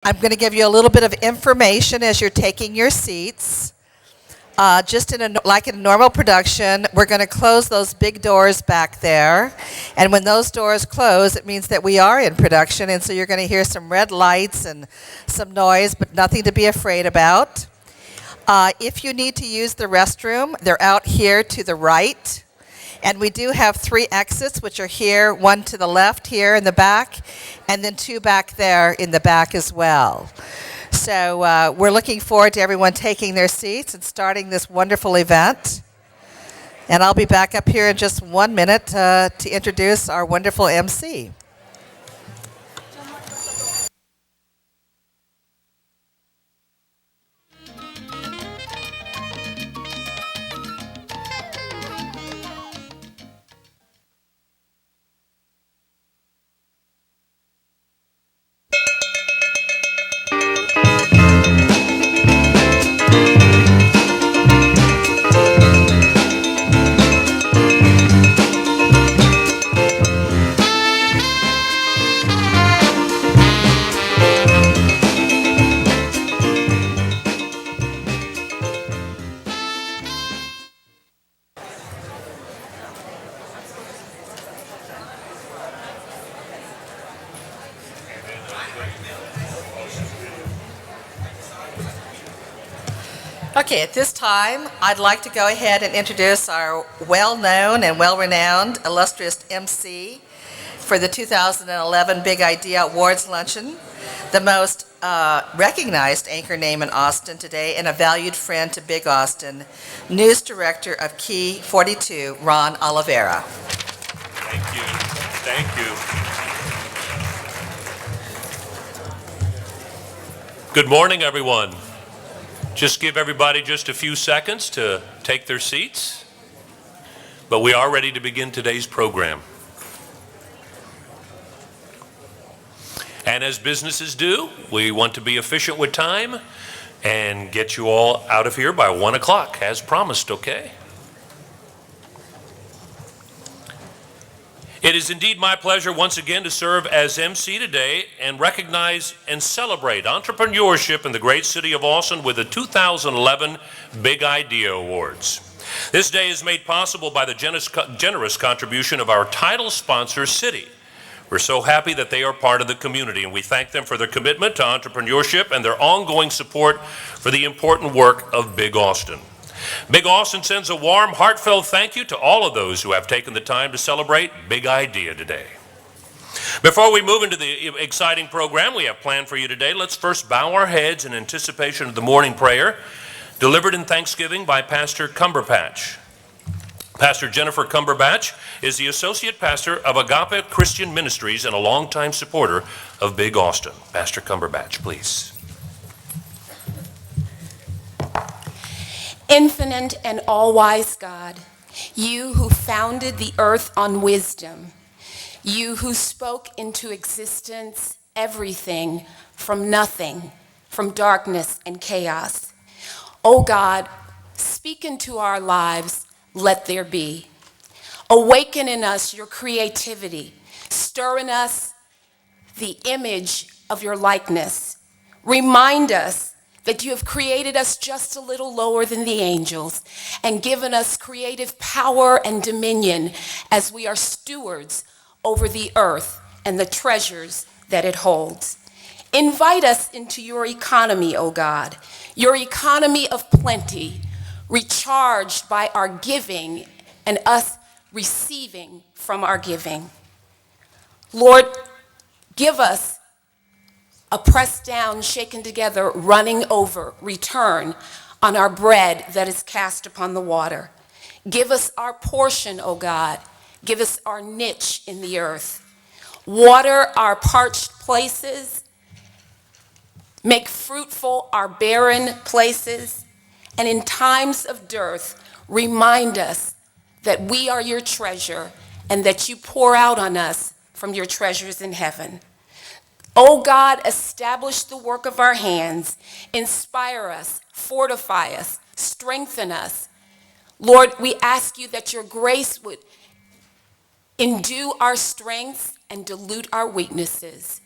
I'm going to give you a little bit of information as you're taking your seats. Just like in a normal production, we're going to close those big doors back there. And when those doors close, it means that we are in production. And so you're going to hear some red lights and some noise, but nothing to be afraid about. If you need to use the restroom, they're out here to the right. And we do have 3 exits, which are here, one to the left here in the back, and then 2 back there in the back as well. So we're looking forward to everyone taking their seats and starting this wonderful event. And I'll be back up here in just 1 minute to introduce our wonderful MC. Okay, at this time, I'd like to go ahead and introduce our well-known and well-renowned illustrious MC for the 2011 Big Idea Awards Luncheon, the most recognized anchor name in Austin today and a valued friend to Big Austin, news director of Key 42, Ron Oliveira. Thank you. Thank you. Good morning, everyone. Just give everybody just a few seconds to take their seats, but we are ready to begin today's program. And as businesses do, we want to be efficient with time and get you all out of here by 1 o'clock, as promised, okay? It is indeed my pleasure once again to serve as MC today and recognize and celebrate entrepreneurship in the great city of Austin with the 2011 Big Idea Awards. This day is made possible by the generous contribution of our title sponsor, Citi. We're so happy that they are part of the community, and we thank them for their commitment to entrepreneurship and their ongoing support for the important work of Big Austin. Big Austin sends a warm, heartfelt thank you to all of those who have taken the time to celebrate Big Idea today. Before we move into the exciting program we have planned for you today, let's first bow our heads in anticipation of the morning prayer delivered in thanksgiving by Pastor Cumberbatch. Pastor Jennifer Cumberbatch is the Associate Pastor of Agape Christian Ministries and a longtime supporter of Big Austin. Pastor Cumberbatch, please. Infinite and all-wise God, you who founded the earth on wisdom, you who spoke into existence everything from nothing, from darkness and chaos. Oh God, speak into our lives, let there be. Awaken in us your creativity, stir in us the image of your likeness. Remind us that you have created us just a little lower than the angels and given us creative power and dominion as we are stewards over the earth and the treasures that it holds. Invite us into your economy, O God, your economy of plenty, recharged by our giving and us receiving from our giving. Lord, give us a pressed down, shaken together, running over, return on our bread that is cast upon the water. Give us our portion, O God. Give us our niche in the earth. Water our parched places. Make fruitful our barren places. And in times of dearth, remind us that we are your treasure and that you pour out on us from your treasures in heaven. O God, establish the work of our hands, inspire us, fortify us, strengthen us. Lord, we ask you that your grace would endue our strengths and dilute our weaknesses.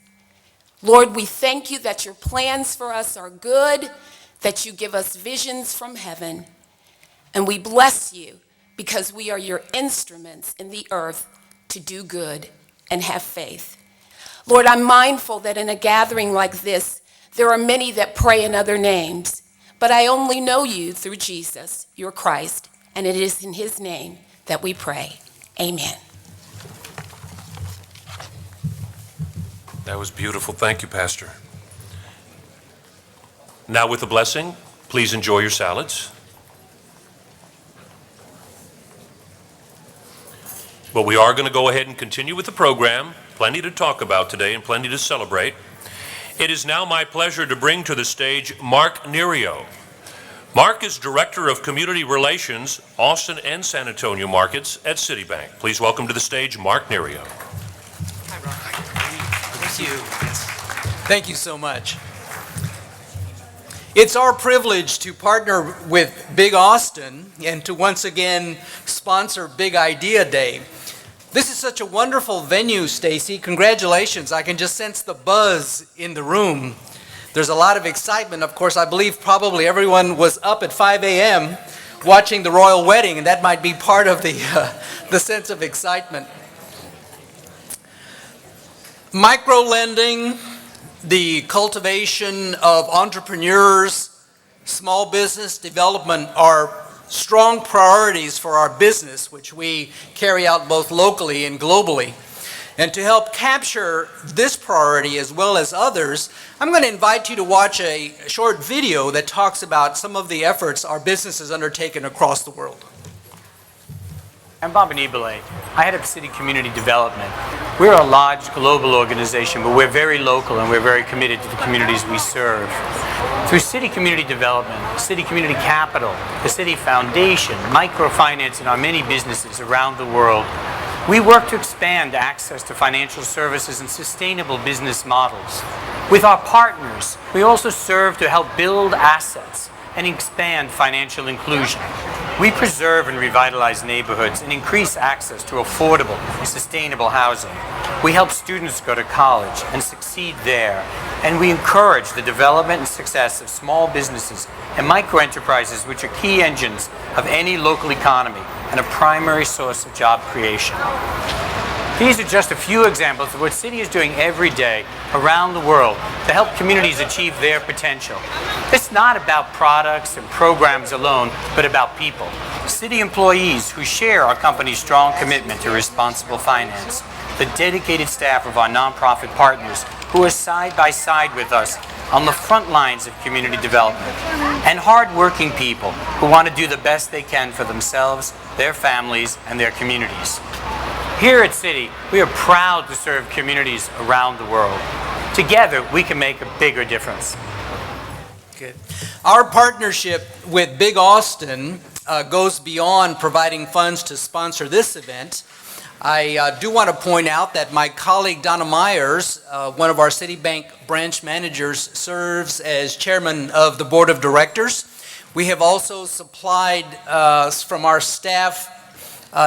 Lord, we thank you that your plans for us are good, that you give us visions from heaven, and we bless you because we are your instruments in the earth to do good and have faith. Lord, I'm mindful that in a gathering like this, there are many that pray in other names, but I only know you through Jesus, your Christ, and it is in his name that we pray. Amen. That was beautiful. Thank you, Pastor. Now with the blessing, please enjoy your salads. But we are going to go ahead and continue with the program. Plenty to talk about today and plenty to celebrate. It is now my pleasure to bring to the stage Mark Nerio. Mark is Director of Community Relations, Austin and San Antonio markets at Citibank. Please welcome to the stage Mark Nerio. Hi, Ron. Thank you. Thank you so much. It's our privilege to partner with BiGAUSTIN and to once again sponsor Big Idea Day. This is such a wonderful venue, Stacy. Congratulations. I can just sense the buzz in the room. There's a lot of excitement. Of course, I believe probably everyone was up at 5 a.m. watching the royal wedding, and that might be part of the sense of excitement. Micro-lending, the cultivation of entrepreneurs, small business development are strong priorities for our business, which we carry out both locally and globally. And to help capture this priority as well as others, I'm going to invite you to watch a short video that talks about some of the efforts our business has undertaken across the world. I'm Bob Anibale. I head up City Community Development. We're a large global organization, but we're very local and we're very committed to the communities we serve. Through City Community Development, City Community Capital, the City Foundation, microfinance, and our many businesses around the world, we work to expand access to financial services and sustainable business models. With our partners, we also serve to help build assets and expand financial inclusion. We preserve and revitalize neighborhoods and increase access to affordable and sustainable housing. We help students go to college and succeed there, and we encourage the development and success of small businesses and microenterprises, which are key engines of any local economy and a primary source of job creation. These are just a few examples of what City is doing every day around the world to help communities achieve their potential. It's not about products and programs alone, but about people. City employees who share our company's strong commitment to responsible finance, the dedicated staff of our nonprofit partners who are side by side with us on the front lines of community development, and hard-working people who want to do the best they can for themselves, their families, and their communities. Here at City, we are proud to serve communities around the world. Together, we can make a bigger difference. Good. Our partnership with BiGAUSTIN goes beyond providing funds to sponsor this event. I do want to point out that my colleague Donna Myers, one of our Citibank branch managers, serves as chairman of the board of directors. We have also supplied from our staff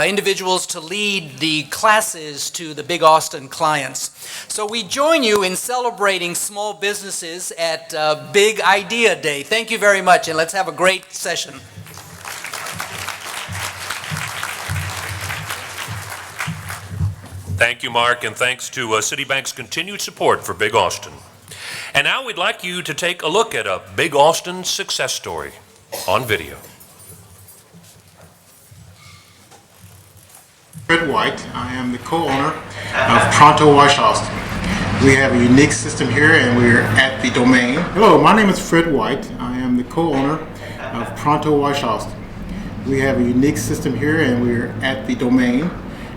individuals to lead the classes to the BiGAUSTIN clients. So we join you in celebrating small businesses at Big Idea Day. Thank you very much, and let's have a great session. Thank you, Mark, and thanks to Citibank's continued support for BiGAUSTIN. And now we'd like you to take a look at a BiGAUSTIN success story on video. Fred White. I am the co-owner of Pronto Wash Austin. We have a unique system here and we're at the domain. Hello, my name is Fred White. I am the co-owner of Pronto Wash Austin. We have a unique system here and we're at the domain.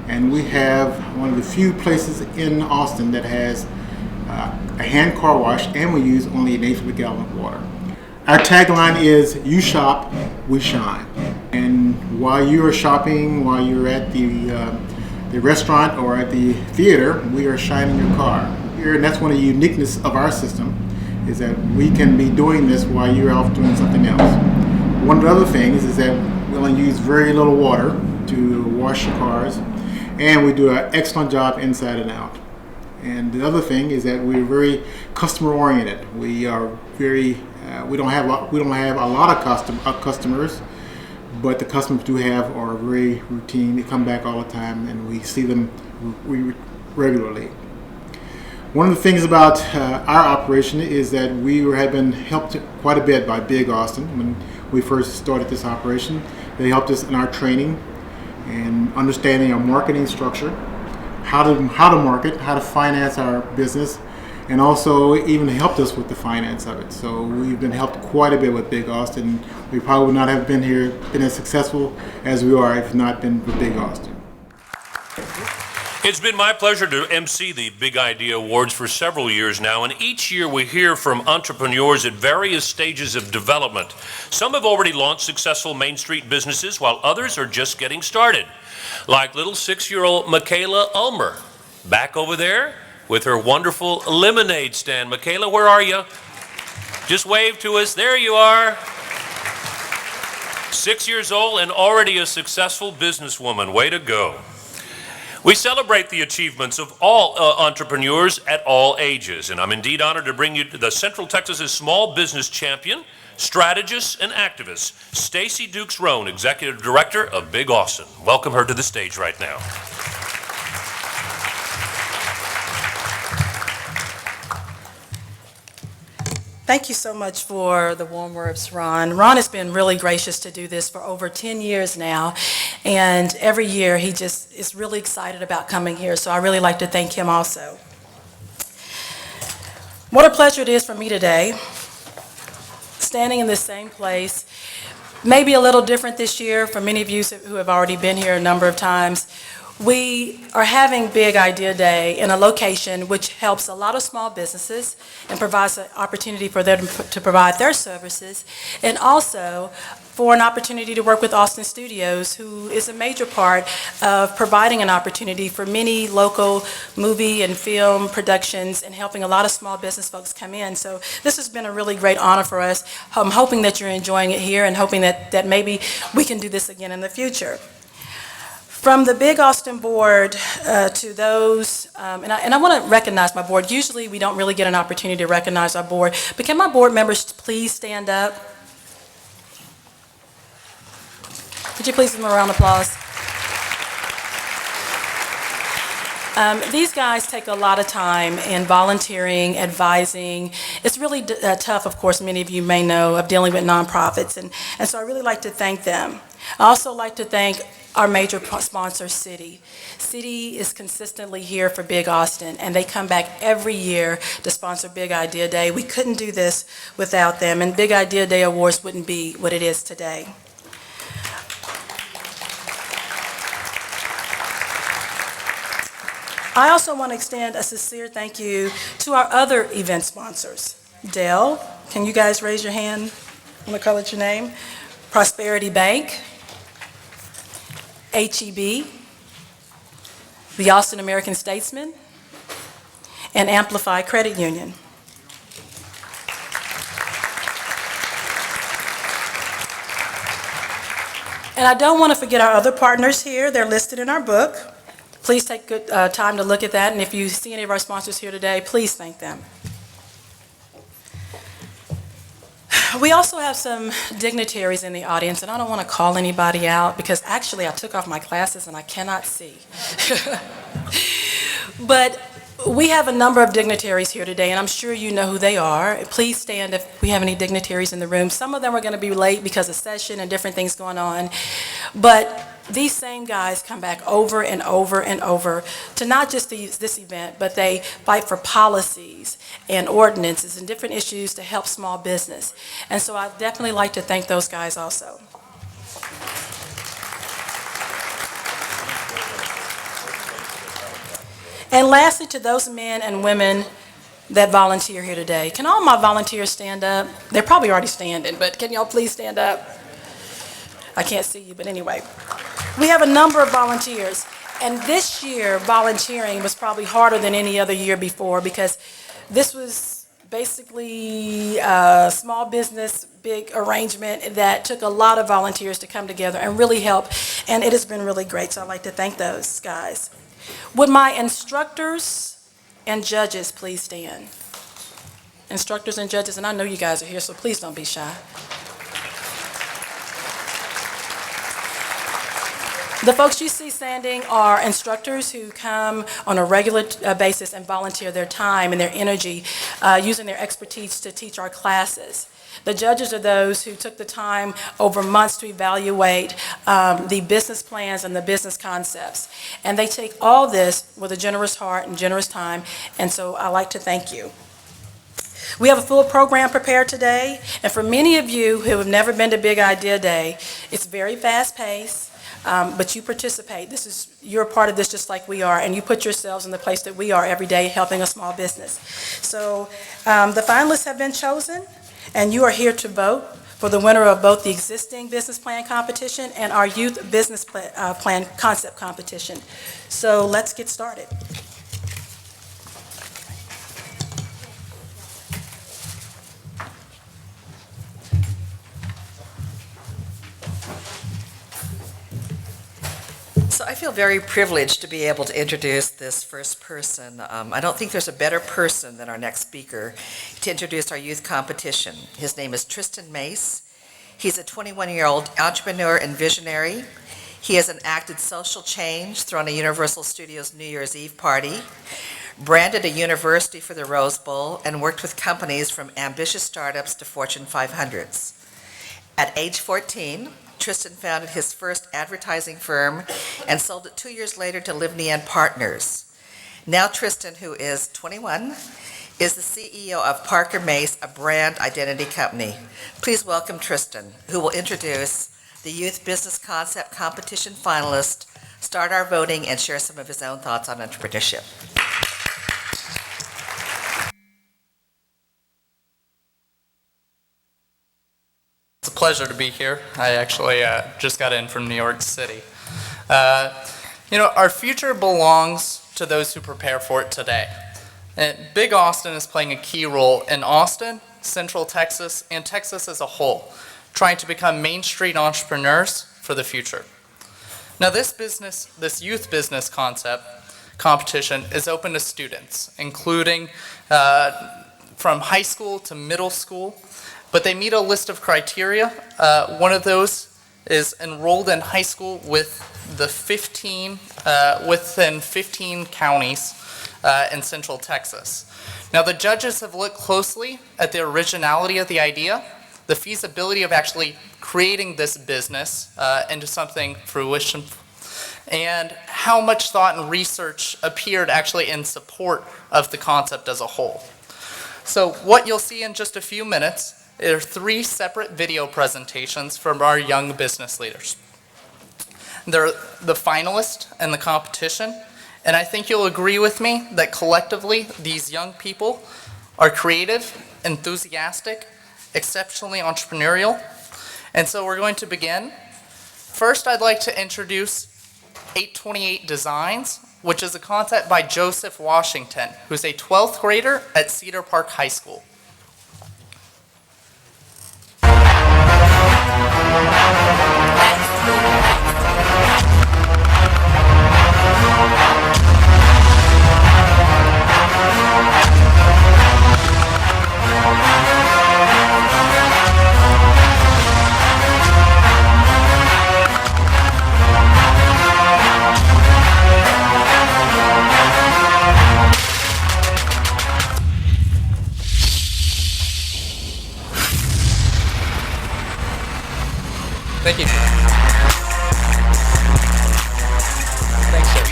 And we have one of the few places in Austin that has a hand car wash, and we use only an 1/8 of a gallon of water. Our tagline is, you shop, we shine. And while you are shopping, while you're at the restaurant or at the theater, we are shining your car. Here, and that's one of the uniqueness of our system, is that we can be doing this while you're off doing something else. One of the other things is that we only use very little water to wash your cars, and we do an excellent job inside and out. And the other thing is that we're very customer oriented. We are very we don't have a lot of customers, but the customers do have are very routine. They come back all the time, and we see them regularly. One of the things about our operation is that we have been helped quite a bit by BiG Austin. When we first started this operation, they helped us in our training and understanding our marketing structure, how to market, how to finance our business, and also even helped us with the finance of it. So we've been helped quite a bit with BiG Austin. We probably would not have been as successful as we are if not been for BiG Austin. It's been my pleasure to MC the Big Idea Awards for several years now, and each year we hear from entrepreneurs at various stages of development. Some have already launched successful Main Street businesses, while others are just getting started. Like little 6-year-old Michaela Ulmer, back over there with her wonderful lemonade stand. Michaela, where are you? Just wave to us. There you are. 6 years old and already a successful businesswoman. Way to go. We celebrate the achievements of all entrepreneurs at all ages, and I'm indeed honored to bring you to the Central Texas' small business champion, strategist, and activist, Stacy Dukes-Roan, Executive Director of BiG Austin. Welcome her to the stage right now. Thank you so much for the warm words, Ron. Ron has been really gracious to do this for over 10 years now, and every year he just is really excited about coming here, so I really like to thank him also. What a pleasure it is for me today, standing in this same place, maybe a little different this year for many of you who have already been here a number of times. We are having Big Idea Day in a location which helps a lot of small businesses and provides an opportunity for them to provide their services, and also for an opportunity to work with Austin Studios, who is a major part of providing an opportunity for many local movie and film productions and helping a lot of small business folks come in. So this has been a really great honor for us. I'm hoping that you're enjoying it here and hoping that maybe we can do this again in the future. From the BiG Austin board to those, and I want to recognize my board. Usually we don't really get an opportunity to recognize our board, but can my board members please stand up? Could you please give them a round of applause? These guys take a lot of time in volunteering, advising. It's really tough, of course, many of you may know, of dealing with nonprofits, and so I really like to thank them. I also like to thank our major sponsor, Citi. Citi is consistently here for BiG Austin, and they come back every year to sponsor Big Idea Day. We couldn't do this without them, and Big Idea Day Awards wouldn't be what it is today. I also want to extend a sincere thank you to our other event sponsors. Dell, can you guys raise your hand? I'm going to call it your name. Prosperity Bank, HEB, the Austin American Statesman, and Amplify Credit Union. And I don't want to forget our other partners here. They're listed in our book. Please take good time to look at that, and if you see any of our sponsors here today, please thank them. We also have some dignitaries in the audience, and I don't want to call anybody out because actually I took off my glasses and I cannot see. But we have a number of dignitaries here today, and I'm sure you know who they are. Please stand if we have any dignitaries in the room. Some of them are going to be late because of session and different things going on. But these same guys come back over and over and over to not just this event, but they fight for policies and ordinances and different issues to help small business. And so I'd definitely like to thank those guys also. And lastly, to those men and women that volunteer here today. Can all my volunteers stand up? They're probably already standing, but can y'all please stand up? I can't see you, but anyway. We have a number of volunteers, and this year volunteering was probably harder than any other year before because this was basically a small business, big arrangement that took a lot of volunteers to come together and really help, and it has been really great, so I'd like to thank those guys. Would my instructors and judges, please stand. Instructors and judges, and I know you guys are here, so please don't be shy. The folks you see standing are instructors who come on a regular basis and volunteer their time and their energy, using their expertise to teach our classes. The judges are those who took the time over months to evaluate the business plans and the business concepts. And they take all this with a generous heart and generous time, and so I'd like to thank you. We have a full program prepared today, and for many of you who have never been to Big Idea Day, it's very fast-paced. But you participate. You're a part of this just like we are, and you put yourselves in the place that we are every day helping a small business. So the finalists have been chosen, and you are here to vote for the winner of both the existing business plan competition and our youth business plan concept competition. So let's get started. So I feel very privileged to be able to introduce this first person. I don't think there's a better person than our next speaker to introduce our youth competition. His name is Tristan Mace. He's a 21-year-old entrepreneur and visionary. He has enacted social change, thrown a Universal Studios New Year's Eve party, branded a university for the Rose Bowl, and worked with companies from ambitious startups to Fortune 500s. At age 14, Tristan founded his first advertising firm and sold it 2 years later to Livney and Partners. Now Tristan, who is 21, is the CEO of Parker Mace, a brand identity company. Please welcome Tristan, who will introduce the Youth Business Concept Competition finalist, start our voting, and share some of his own thoughts on entrepreneurship. It's a pleasure to be here. I actually just got in from New York City. Our future belongs to those who prepare for it today. And Big Austin is playing a key role in Austin, Central Texas, and Texas as a whole, trying to become Main Street entrepreneurs for the future. Now this youth business concept competition is open to students, including from high school to middle school, but they meet a list of criteria. One of those is enrolled in high school with within 15 counties in Central Texas. Now the judges have looked closely at the originality of the idea, the feasibility of actually creating this business into something fruition, and how much thought and research appeared actually in support of the concept as a whole. So what you'll see in just a few minutes are 3 separate video presentations from our young business leaders. They're the finalists in the competition, and I think you'll agree with me that collectively these young people are creative, enthusiastic, exceptionally entrepreneurial. And so we're going to begin. First, I'd like to introduce 828 Designs, which is a concept by Joseph Washington, who's a 12th grader at Cedar Park High School. Thank you. Thanks, sir.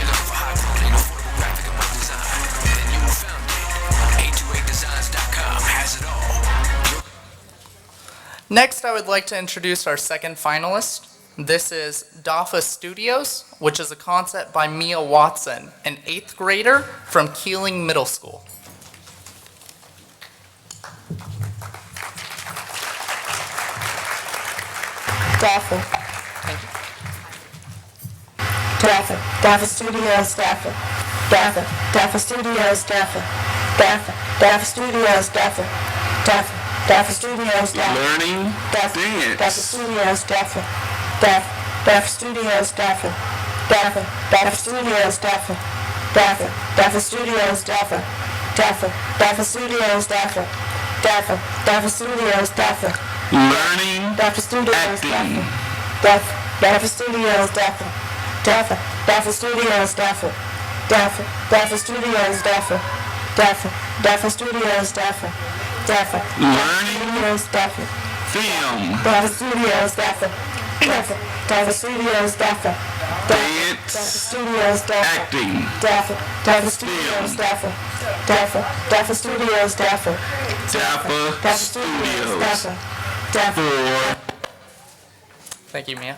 Next, I would like to introduce our second finalist. This is DAFA Studios, which is a concept by Mia Watson, an 8th grader from Keeling Middle School. Daffy. Thank you. Daffy. Daffy Studios, Daffy. Daffy. Daffy Studios, Daffy. Daffy. Daffy Studios, Daffy. Daffy. Daffy Studios, Daffy. Learning Daffy. dance. Daffy Studios, Daffy. Daffy. Daffy Studios, Daffy. Daffy. Daffy Studios, Daffy. Daffy. Daffy Studios, Daffy. Daffer, Daffer Studios, Daffer, Daffer, Daffer Studios, Daffer, Learning Daffer Studios, acting. Daffer, Daffer Studios, Daffer, Daffer, Daffer Studios, Daffer, Daffer, Daffer Studios, Daffer, Daffer, Daffer Studios, Daffer, Daffer, Learning Studios, Daffer, film. Daffer Studios, Daffer, Daffer, Daffer Studios, Daffer, Daffer Dance Studios, Daffer, acting. Daffer, Daffer Studios, Daffer, Daffer, Daffer Studios, Daffer, Dapper Daffer Studios, Studios. Daffer, Daffer. Thank you, Mia.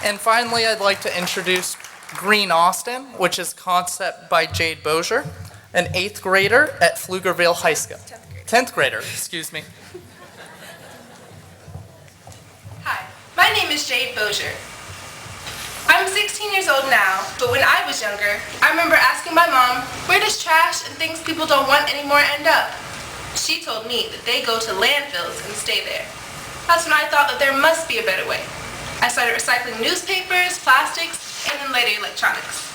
And finally, I'd like to introduce Green Austin, which is concept by Jade Bozier, an 8th grader at Pflugerville High School. 10th grader, excuse me. Hi, my name is Jade Bozier. I'm 16 years old now, but when I was younger, I remember asking my mom, where does trash and things people don't want anymore end up? She told me that they go to landfills and stay there. That's when I thought that there must be a better way. I started recycling newspapers, plastics, and then later electronics.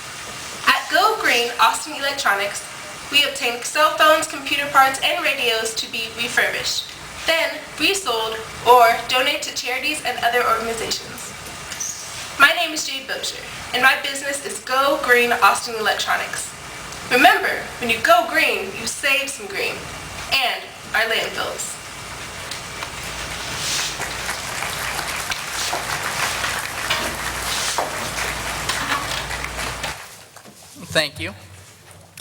At Go Green Austin Electronics, we obtain cell phones, computer parts, and radios to be refurbished, then resold or donate to charities and other organizations. My name is Jade Bozier, and my business is Go Green Austin Electronics. Remember, when you go green, you save some green, and our landfills. Thank you.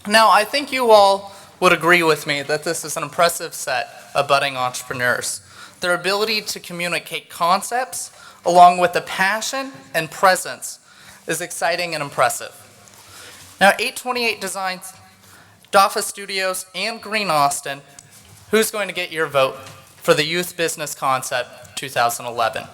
Now, I think you all would agree with me that this is an impressive set of budding entrepreneurs. Their ability to communicate concepts, along with the passion and presence, is exciting and impressive. Now, 828 Designs, DAFA Studios, and Green Austin, who's going to get your vote for the Youth Business Concept 2011?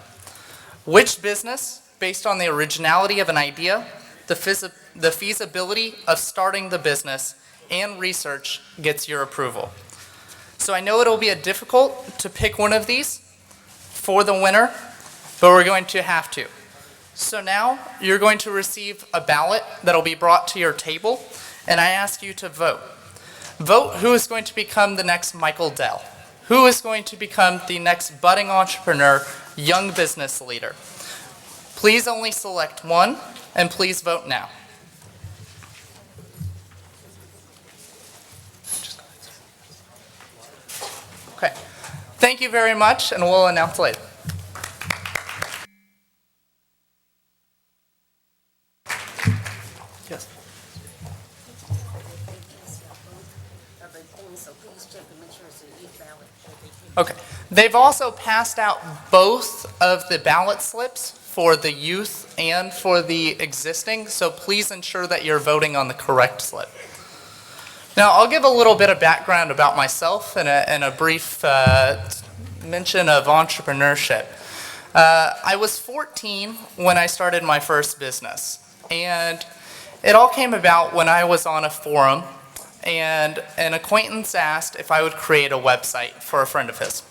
Which business, based on the originality of an idea, the feasibility of starting the business, and research gets your approval? So I know it'll be difficult to pick one of these for the winner, but we're going to have to. So now you're going to receive a ballot that'll be brought to your table, and I ask you to vote. Vote who is going to become the next Michael Dell, who is going to become the next budding entrepreneur, young business leader. Please only select one, and please vote now. Okay, thank you very much, and we'll announce later. Yes. Okay, they've also passed out both of the ballot slips for the youth and for the existing, so please ensure that you're voting on the correct slip. Now, I'll give a little bit of background about myself and a brief mention of entrepreneurship. I was 14 when I started my first business, and it all came about when I was on a forum, and an acquaintance asked if I would create a website for a friend of his.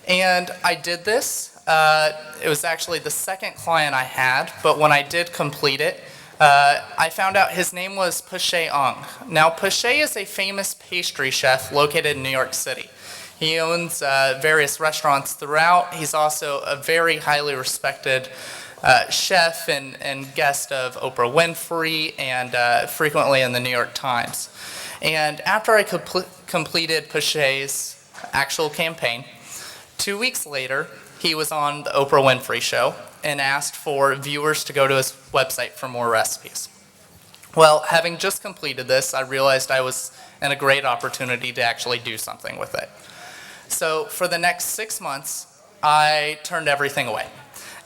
And I did this. It was actually the second client I had, but when I did complete it, I found out his name was Pushay Ong. Now, Pushay is a famous pastry chef located in New York City. He owns various restaurants throughout. He's also a very highly respected chef and guest of Oprah Winfrey and frequently in the New York Times. And after I completed Pushay's actual campaign, 2 weeks later, he was on the Oprah Winfrey Show and asked for viewers to go to his website for more recipes. Well, having just completed this, I realized I was in a great opportunity to actually do something with it. So for the next 6 months, I turned everything away.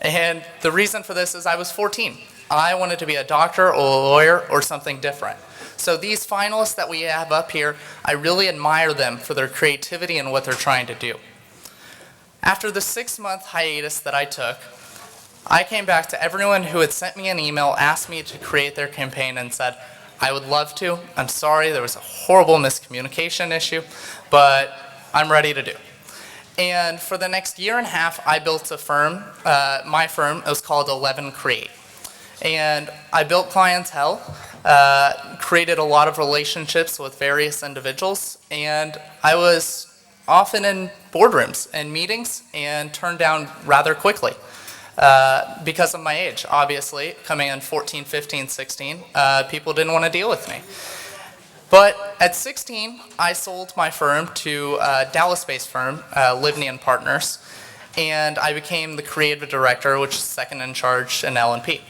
And the reason for this is I was 14. I wanted to be a doctor or a lawyer or something different. So these finalists that we have up here, I really admire them for their creativity and what they're trying to do. After the 6-month hiatus that I took, I came back to everyone who had sent me an email, asked me to create their campaign, and said, I would love to. I'm sorry, there was a horrible miscommunication issue, but I'm ready to do. And for the next year and a half, I built a firm, my firm. It was called 11 Create. And I built clientele created a lot of relationships with various individuals, and I was often in boardrooms and meetings and turned down rather quickly because of my age. Obviously, coming in 14, 15, 16, people didn't want to deal with me. But at 16, I sold my firm to a Dallas-based firm, Livney and Partners, and I became the creative director, which is second in charge in L&P.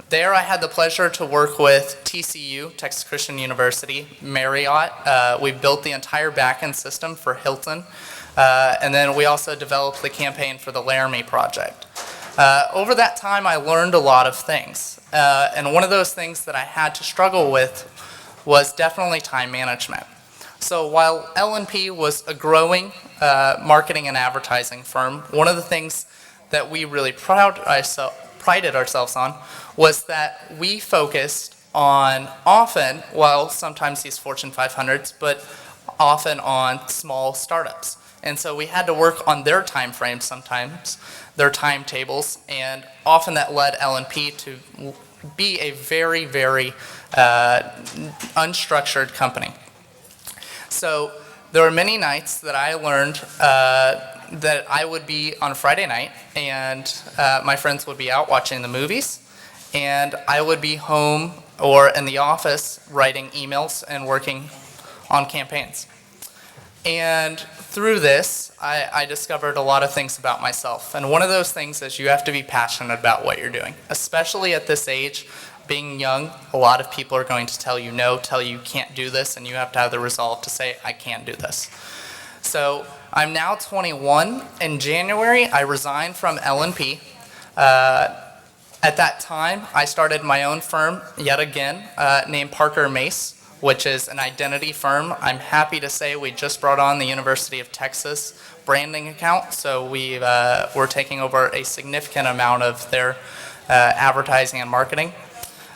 There I had the pleasure to work with TCU, Texas Christian University, Marriott. We built the entire back-end system for Hilton. And then we also developed the campaign for the Laramie Project. Over that time, I learned a lot of things. And one of those things that I had to struggle with was definitely time management. So while L&P was a growing marketing and advertising firm, one of the things that we really prided ourselves on was that we focused on often, while sometimes these Fortune 500s, but often on small startups. And so we had to work on their time frames sometimes, their timetables, and often that led L&P to be a very, very unstructured company. So there were many nights that I learned that I would be on a Friday night, and my friends would be out watching the movies, and I would be home or in the office writing emails and working on campaigns. And through this, I discovered a lot of things about myself. And one of those things is you have to be passionate about what you're doing. Especially at this age, being young, a lot of people are going to tell you no, tell you can't do this, and you have to have the resolve to say, I can't do this. So I'm now 21. In January, I resigned from L&P. At that time, I started my own firm, yet again, named Parker Mace, which is an identity firm. I'm happy to say we just brought on the University of Texas branding account, so we're taking over a significant amount of their advertising and marketing.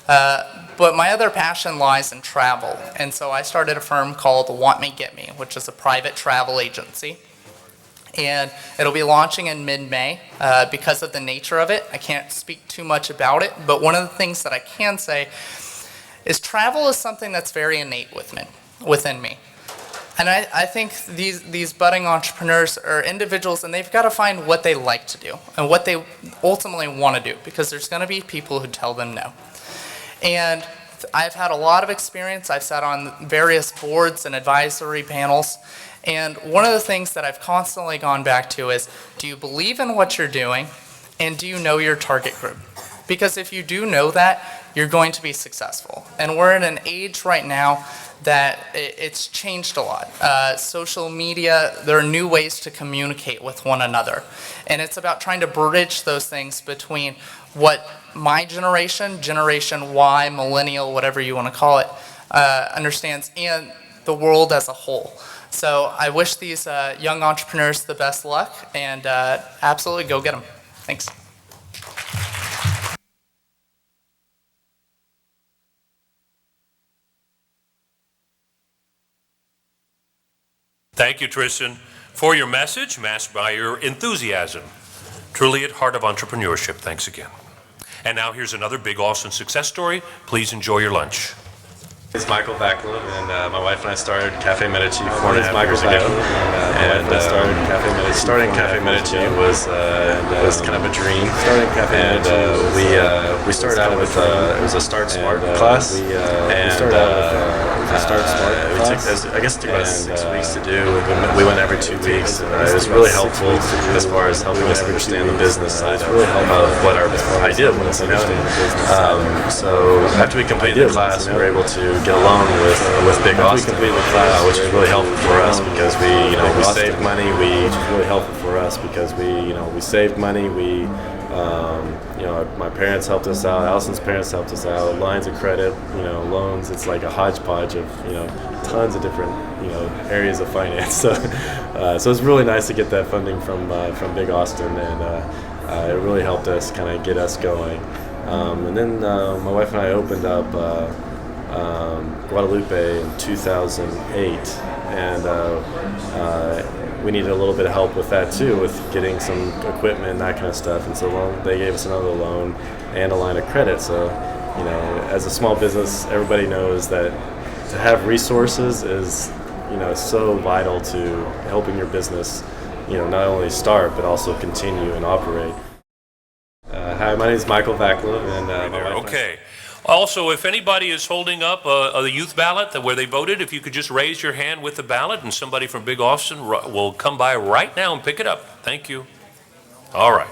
But my other passion lies in travel, and so I started a firm called Want Me Get Me, which is a private travel agency. And it'll be launching in mid-May. Because of the nature of it, I can't speak too much about it, but one of the things that I can say is travel is something that's very innate within me. And I think these budding entrepreneurs are individuals, and they've got to find what they like to do and what they ultimately want to do, because there's going to be people who tell them no. And I've had a lot of experience. I've sat on various boards and advisory panels. And one of the things that I've constantly gone back to is, do you believe in what you're doing, and do you know your target group? Because if you do know that, you're going to be successful. And we're in an age right now that it's changed a lot. Social media, there are new ways to communicate with one another. And it's about trying to bridge those things between what my generation, Generation Y, Millennial, whatever you want to call it, understands, and the world as a whole. So I wish these young entrepreneurs the best luck, and absolutely go get them. Thanks. Thank you, Tristan, for your message, masked by your enthusiasm. Truly at heart of entrepreneurship. Thanks again. And now here's another Big Austin success story. Please enjoy your lunch. It's Michael Backlund, and my wife and I started Cafe Medici 4.5 years ago. And starting Cafe Medici was kind of a dream. And we started out with it was a Start Smart class, and I guess it took about 6 weeks to do. We went every 2 weeks, and it was really helpful as far as helping us understand the business side of what our idea was. So after we completed the class, we were able to get a loan with BiGAUSTIN, which is really helpful for us because we saved money. We saved money. My parents helped us out. Allison's parents helped us out. Lines of credit, loans. It's like a hodgepodge of tons of different areas of finance. So it's really nice to get that funding from BiGAUSTIN, and it really helped us kind of get us going. And then my wife and I opened up Guadalupe in 2008, and we needed a little bit of help with that too, with getting some equipment and that kind of stuff. And so they gave us another loan and a line of credit. So You know, as a small business, everybody knows that to have resources is, you know, so vital to helping your business, you know, not only start but also continue and operate. Hi, my name is Michael Vaclav, and my wife and I- Okay. Also, if anybody is holding up a youth ballot where they voted, if you could just raise your hand with the ballot, and somebody from Big Austin will come by right now and pick it up. Thank you. All right.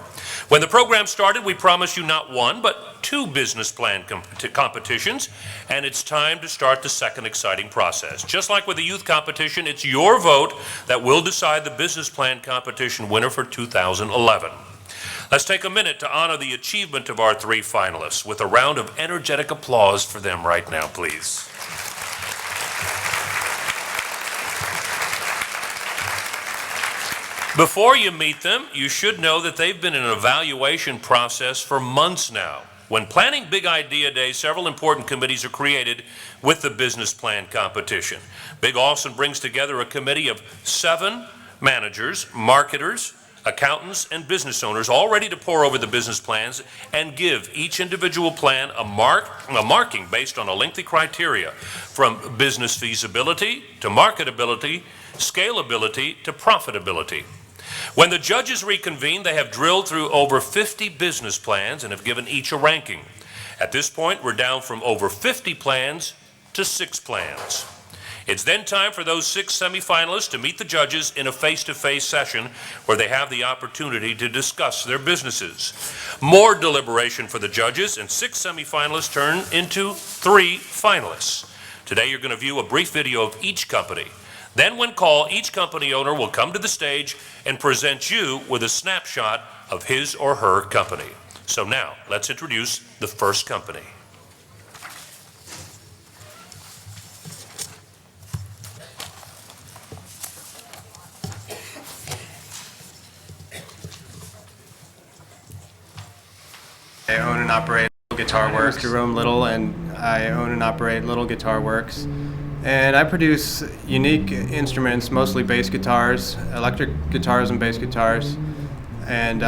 When the program started, we promised you not one, but two business plan competitions, and it's time to start the second exciting process. Just like with the youth competition, it's your vote that will decide the business plan competition winner for 2011. Let's take a minute to honor the achievement of our three finalists with a round of energetic applause for them right now, please. Before you meet them, you should know that they've been in an evaluation process for months now. When planning Big Idea Day, several important committees are created with the business plan competition. Big Austin brings together a committee of 7 managers, marketers, accountants, and business owners, all ready to pore over the business plans and give each individual plan a marking based on a lengthy criteria, from business feasibility to marketability, scalability to profitability. When the judges reconvene, they have drilled through over 50 business plans and have given each a ranking. At this point, we're down from over 50 plans to 6 plans. It's then time for those 6 semifinalists to meet the judges in a face-to-face session where they have the opportunity to discuss their businesses. More deliberation for the judges, and 6 semifinalists turn into 3 finalists. Today you're going to view a brief video of each company. Then when called, each company owner will come to the stage and present you with a snapshot of his or her company. So now, let's introduce the first company. I own and operate Little Guitar Works. Jerome Little, and I own and operate Little Guitar Works. And I produce unique instruments, mostly bass guitars, electric guitars and bass guitars. And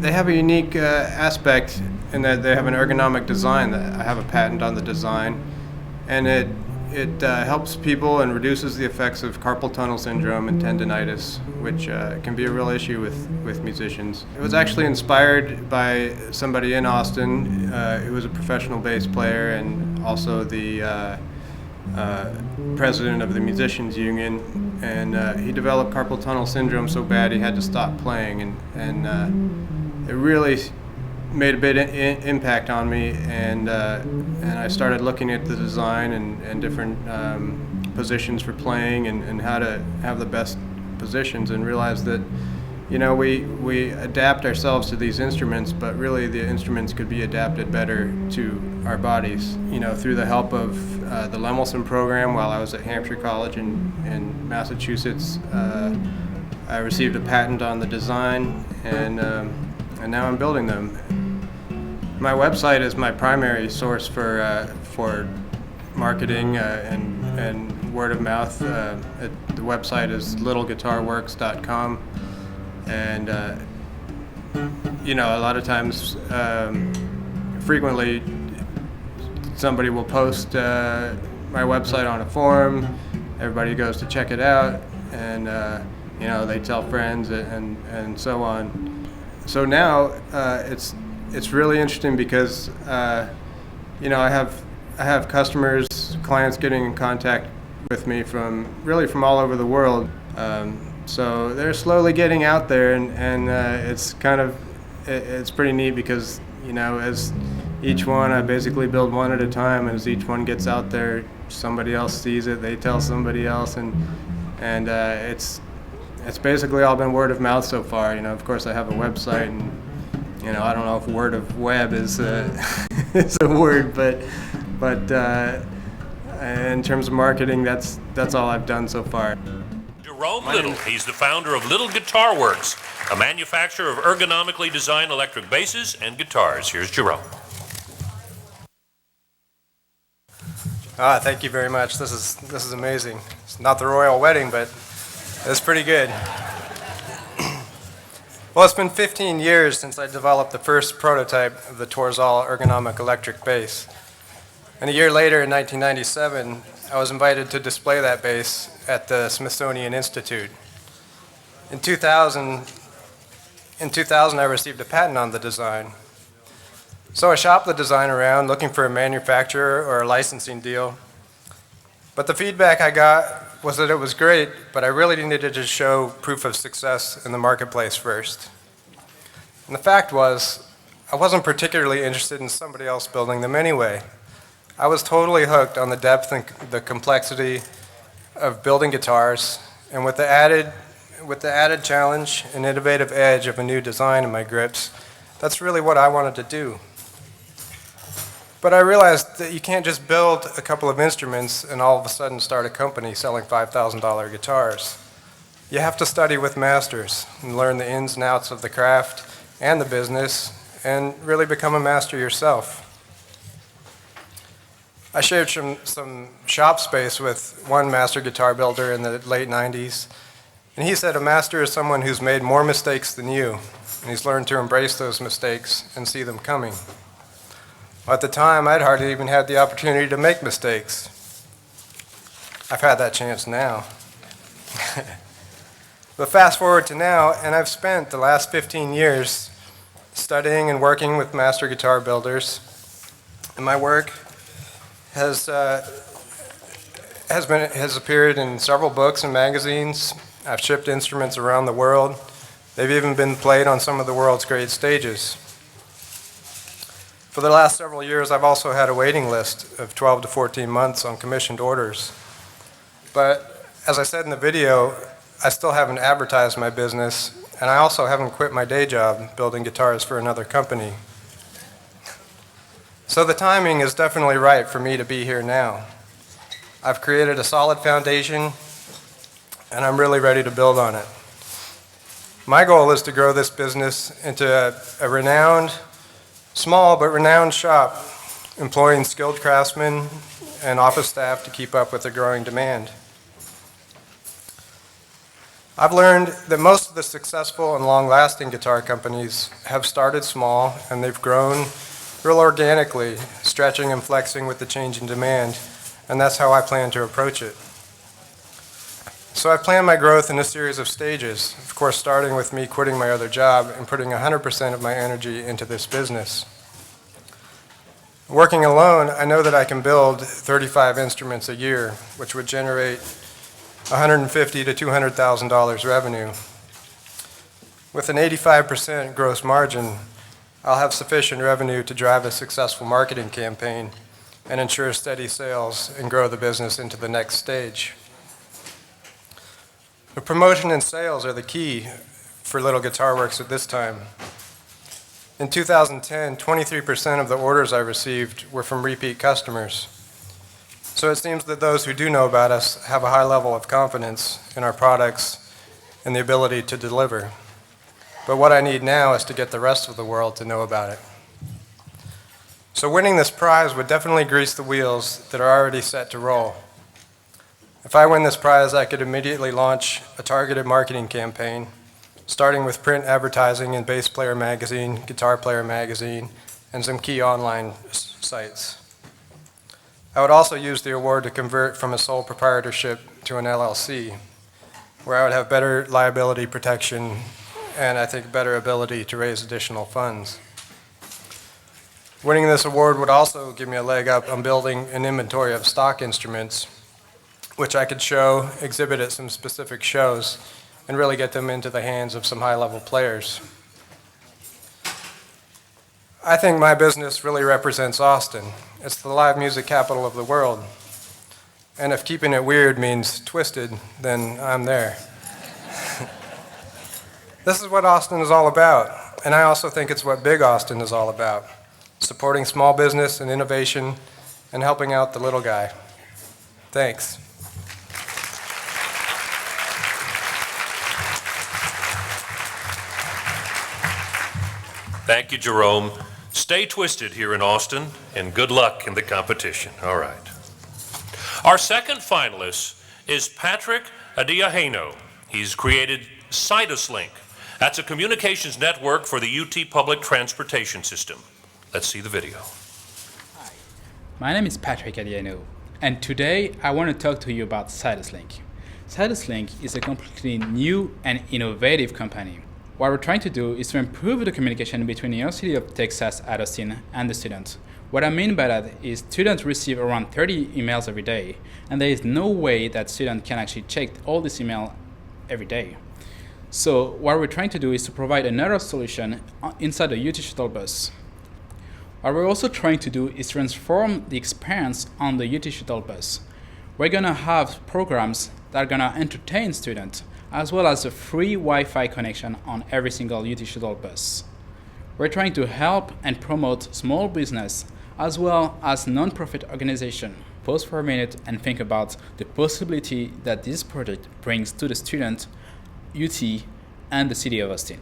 they have a unique aspect in that they have an ergonomic design. That I have a patent on the design. And it helps people and reduces the effects of carpal tunnel syndrome and tendinitis, which can be a real issue with musicians. It was actually inspired by somebody in Austin who was a professional bass player and also the president of the Musicians Union, and he developed carpal tunnel syndrome so bad he had to stop playing, and it really made a big impact on me, and I started looking at the design and different positions for playing and how to have the best positions, and realized that, you know, we adapt ourselves to these instruments, but really the instruments could be adapted better to our bodies. You know, through the help of the Lemelson program while I was at Hampshire College in Massachusetts, I received a patent on the design, and now I'm building them. My website is my primary source for marketing and word of mouth. The website is littleguitarworks.com. And, you know, a lot of times, frequently, somebody will post my website on a forum, everybody goes to check it out, and, you know, they tell friends and so on. So now it's really interesting because, you know, I have customers, clients getting in contact with me from all over the world. So they're slowly getting out there, and it's it's pretty neat because, you know, as each one, I basically build one at a time, and as each one gets out there, somebody else sees it, they tell somebody else, and it's basically all been word of mouth so far. You know, of course I have a website, and, you know, I don't know if word of web is is a word, but in terms of marketing, that's all I've done so far. Jerome Little, he's the founder of Little Guitar Works, a manufacturer of ergonomically designed electric basses and guitars. Here's Jerome. Thank you very much. This is amazing. It's not the royal wedding, but it's pretty good. Well, it's been 15 years since I developed the first prototype of the Torzal ergonomic electric bass. And a year later, in 1997, I was invited to display that bass at the Smithsonian Institute. In 2000, I received a patent on the design. So I shopped the design around looking for a manufacturer or a licensing deal. But the feedback I got was that it was great, but I really needed to show proof of success in the marketplace first. And the fact was, I wasn't particularly interested in somebody else building them anyway. I was totally hooked on the depth and the complexity of building guitars, and with the added challenge and innovative edge of a new design in my grips, that's really what I wanted to do. But I realized that you can't just build a couple of instruments and all of a sudden start a company selling $5,000 guitars. You have to study with masters and learn the ins and outs of the craft and the business and really become a master yourself. I shared some shop space with one master guitar builder in the late 90s, and he said a master is someone who's made more mistakes than you, and he's learned to embrace those mistakes and see them coming. At the time, I'd hardly even had the opportunity to make mistakes. I've had that chance now. But fast forward to now, and I've spent the last 15 years studying and working with master guitar builders, and my work has appeared in several books and magazines. I've shipped instruments around the world. They've even been played on some of the world's great stages. For the last several years, I've also had a waiting list of 12 to 14 months on commissioned orders. But as I said in the video, I still haven't advertised my business, and I also haven't quit my day job building guitars for another company. So the timing is definitely right for me to be here now. I've created a solid foundation, and I'm really ready to build on it. My goal is to grow this business into a renowned, small but renowned shop, employing skilled craftsmen and office staff to keep up with the growing demand. I've learned that most of the successful and long-lasting guitar companies have started small and they've grown real organically, stretching and flexing with the change in demand, and that's how I plan to approach it. So I plan my growth in a series of stages, of course starting with me quitting my other job and putting 100% of my energy into this business. Working alone, I know that I can build 35 instruments a year, which would generate $150,000 to $200,000 revenue. With an 85% gross margin, I'll have sufficient revenue to drive a successful marketing campaign and ensure steady sales and grow the business into the next stage. The promotion and sales are the key for Little Guitar Works at this time. In 2010, 23% of the orders I received were from repeat customers. So it seems that those who do know about us have a high level of confidence in our products and the ability to deliver. But what I need now is to get the rest of the world to know about it. So winning this prize would definitely grease the wheels that are already set to roll. If I win this prize, I could immediately launch a targeted marketing campaign, starting with print advertising in Bass Player Magazine, Guitar Player Magazine, and some key online sites. I would also use the award to convert from a sole proprietorship to an LLC, where I would have better liability protection and I think better ability to raise additional funds. Winning this award would also give me a leg up on building an inventory of stock instruments, which I could show, exhibit at some specific shows, and really get them into the hands of some high-level players. I think my business really represents Austin. It's the live music capital of the world. And if keeping it weird means twisted, then I'm there. This is what Austin is all about, and I also think it's what Big Austin is all about, supporting small business and innovation and helping out the little guy. Thanks. Thank you, Jerome. Stay twisted here in Austin, and good luck in the competition. All right. Our second finalist is Patrick Adiaheno. He's created Citus Link, That's a communications network for the UT public transportation system. Let's see the video. My name is Patrick Adiano, and today I want to talk to you about CitusLink. CitusLink is a completely new and innovative company. What we're trying to do is to improve the communication between the University of Texas at Austin and the students. What I mean by that is students receive around 30 emails every day, and there is no way that students can actually check all this email every day. So what we're trying to do is to provide another solution inside the UT shuttle bus. What we're also trying to do is transform the experience on the UT shuttle bus. We're gonna have programs that are gonna entertain students, as well as a free Wi-Fi connection on every single UT shuttle bus. We're trying to help and promote small business, as well as non-profit organization. Pause for a minute and think about the possibility that this project brings to the student, UT, and the city of Austin.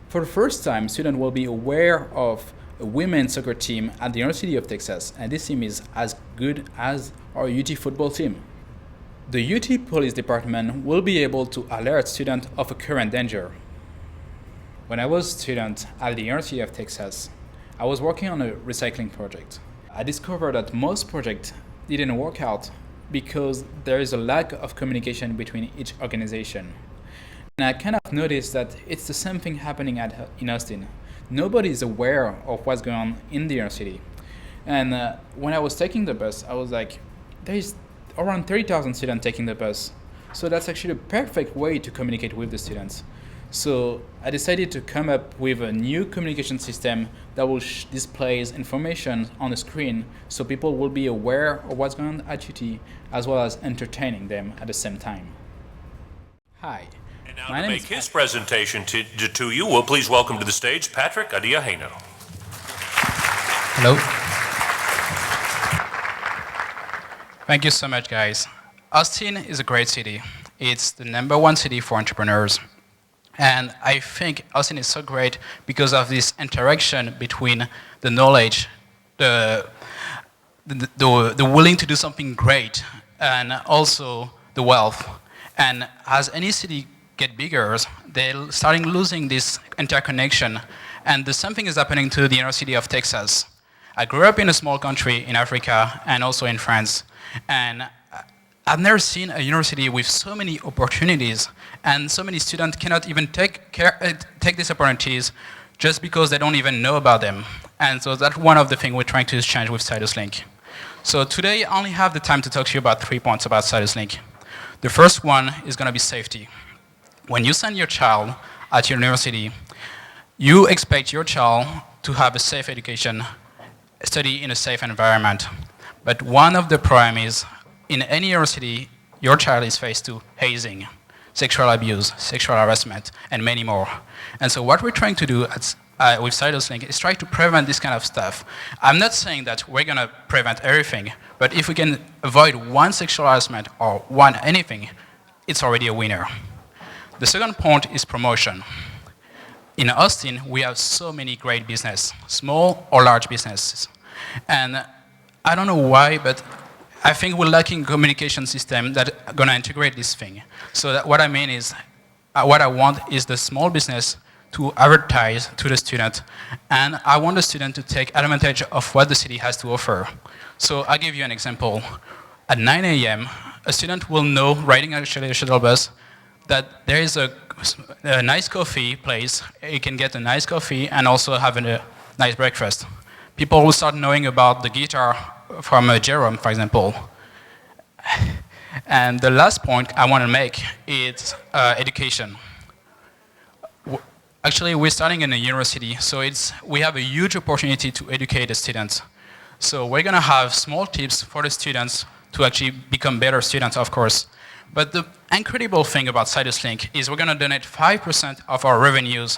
For the first time, students will be aware of a women's soccer team at the University of Texas, and this team is as good as our UT football team. The UT Police Department will be able to alert students of a current danger. When I was a student at the University of Texas, I was working on a recycling project. I discovered that most projects didn't work out because there is a lack of communication between each organization. And I kind of noticed that it's the same thing happening in Austin. Nobody is aware of what's going on in the university. And when I was taking the bus, I was like, there's around 30,000 students taking the bus. So that's actually a perfect way to communicate with the students. So I decided to come up with a new communication system that will displays information on the screen so people will be aware of what's going on at UT, as well as entertaining them at the same time. Hi. And now to make his presentation to you, we'll please welcome to the stage Patrick Adiaheno. Hello. Thank you so much, guys. Austin is a great city. It's the #1 city for entrepreneurs. And I think Austin is so great because of this interaction between the knowledge, the willing to do something great, and also the wealth. And as any city get bigger, they're starting losing this interconnection. And the same thing is happening to the University of Texas. I grew up in a small country in Africa and also in France. And I've never seen a university with so many opportunities, and so many students cannot even take these opportunities just because they don't even know about them. And so that's one of the things we're trying to change with CitusLink. So today I only have the time to talk to you about 3 points about CitusLink. The first one is going to be safety. When you send your child at your university, you expect your child to have a safe education, study in a safe environment. But one of the problems is, in any university, your child is faced to hazing, sexual abuse, sexual harassment, and many more. And so what we're trying to do with CitusLink is try to prevent this kind of stuff. I'm not saying that we're going to prevent everything, but if we can avoid one sexual harassment or one anything, it's already a winner. The second point is promotion. In Austin, we have so many great business, small or large businesses. And I don't know why, but I think we're lacking a communication system that are going to integrate this thing. So that what I mean is, what I want is the small business to advertise to the student, and I want the student to take advantage of what the city has to offer. So I'll give you an example. At 9 a.m., a student will know, riding a shuttle bus, that there is a nice coffee place. You can get a nice coffee and also have a nice breakfast. People will start knowing about the guitar from Jerome, for example. And the last point I want to make is education. Actually, we're starting in a university, so we have a huge opportunity to educate the students. So we're going to have small tips for the students to actually become better students, of course. But the incredible thing about CitusLink is we're going to donate 5% of our revenues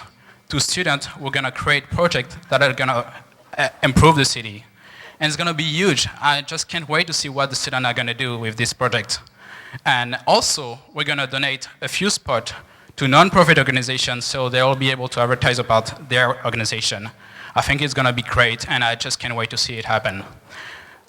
to students. We're going to create projects that are going to improve the city. And it's going to be huge. I just can't wait to see what the students are going to do with this project. And also, we're going to donate a few spots to non-profit organizations so they'll be able to advertise about their organization. I think it's going to be great, and I just can't wait to see it happen.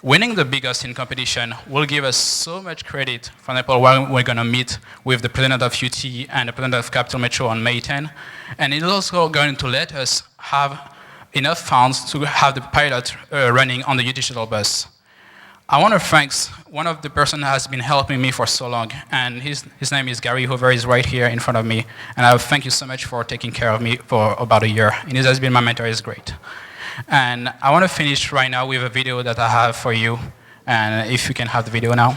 winning the BiGAUSTIN competition will give us so much credit. For example, when we're going to meet with the president of UT and the president of Capital Metro on May 10. And it's also going to let us have enough funds to have the pilot running on the UT shuttle bus. I want to thank one of the person that has been helping me for so long, and his name is Gary Hoover. He's right here in front of me. And I thank you so much for taking care of me for about a year. And he has been my mentor. He's great. And I want to finish right now with a video that I have for you. And if you can have the video now.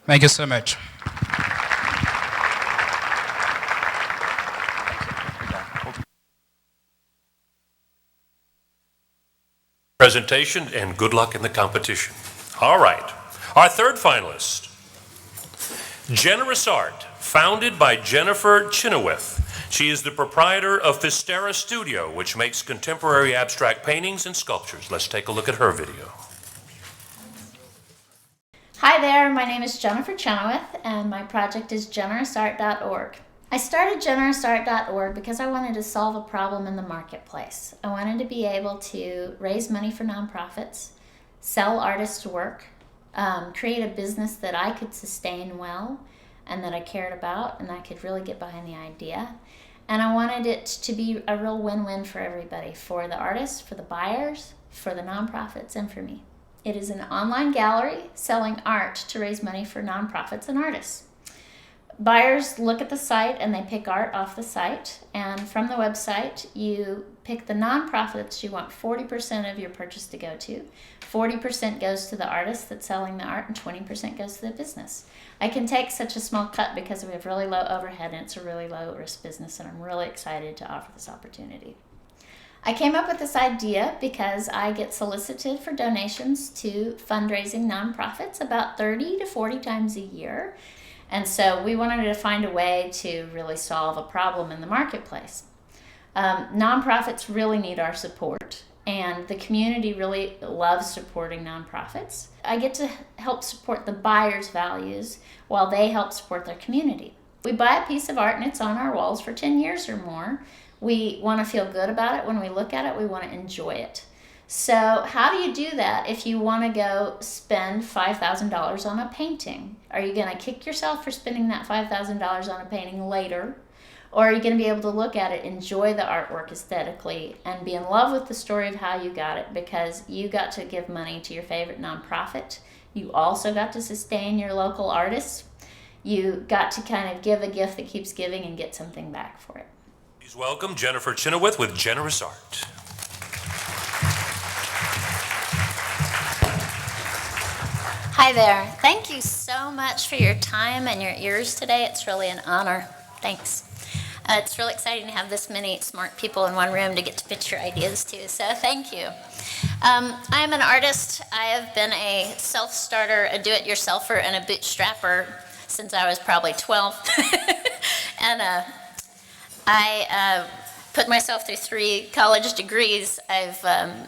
Thank you so much. Presentation and good luck in the competition. All right. Our third finalist, Generous Art, founded by Jennifer Chenoweth. She is the proprietor of Fistera Studio, which makes contemporary abstract paintings and sculptures. Let's take a look at her video. Hi there, my name is Jennifer Chenoweth and my project is generousart.org. I started generousart.org because I wanted to solve a problem in the marketplace. I wanted to be able to raise money for nonprofits, sell artists' work, create a business that I could sustain well and that I cared about and I could really get behind the idea. And I wanted it to be a real win-win for everybody, for the artists, for the buyers, for the nonprofits, and for me. It is an online gallery selling art to raise money for nonprofits and artists. Buyers look at the site and they pick art off the site, and from the website you pick the nonprofits you want 40% of your purchase to go to. 40% goes to the artist that's selling the art and 20% goes to the business. I can take such a small cut because we have really low overhead and it's a really low risk business, and I'm really excited to offer this opportunity. I came up with this idea because I get solicited for donations to fundraising nonprofits about 30 to 40 times a year. And so we wanted to find a way to really solve a problem in the marketplace. Nonprofits really need our support, and the community really loves supporting nonprofits. I get to help support the buyers' values while they help support their community. We buy a piece of art and it's on our walls for 10 years or more. We want to feel good about it when we look at it. We want to enjoy it. So how do you do that if you want to go spend $5,000 on a painting? Are you going to kick yourself for spending that $5,000 on a painting later? Or are you going to be able to look at it, enjoy the artwork aesthetically, and be in love with the story of how you got it because you got to give money to your favorite nonprofit? You also got to sustain your local artists. You got to kind of give a gift that keeps giving and get something back for it. Please welcome Jennifer Chenoweth with Generous Art. Hi there. Thank you so much for your time and your ears today. It's really an honor. Thanks. It's really exciting to have this many smart people in one room to get to pitch your ideas to, so thank you. I'm an artist. I have been a self-starter, a do-it-yourselfer, and a bootstrapper since I was probably 12. And I put myself through 3 college degrees. I've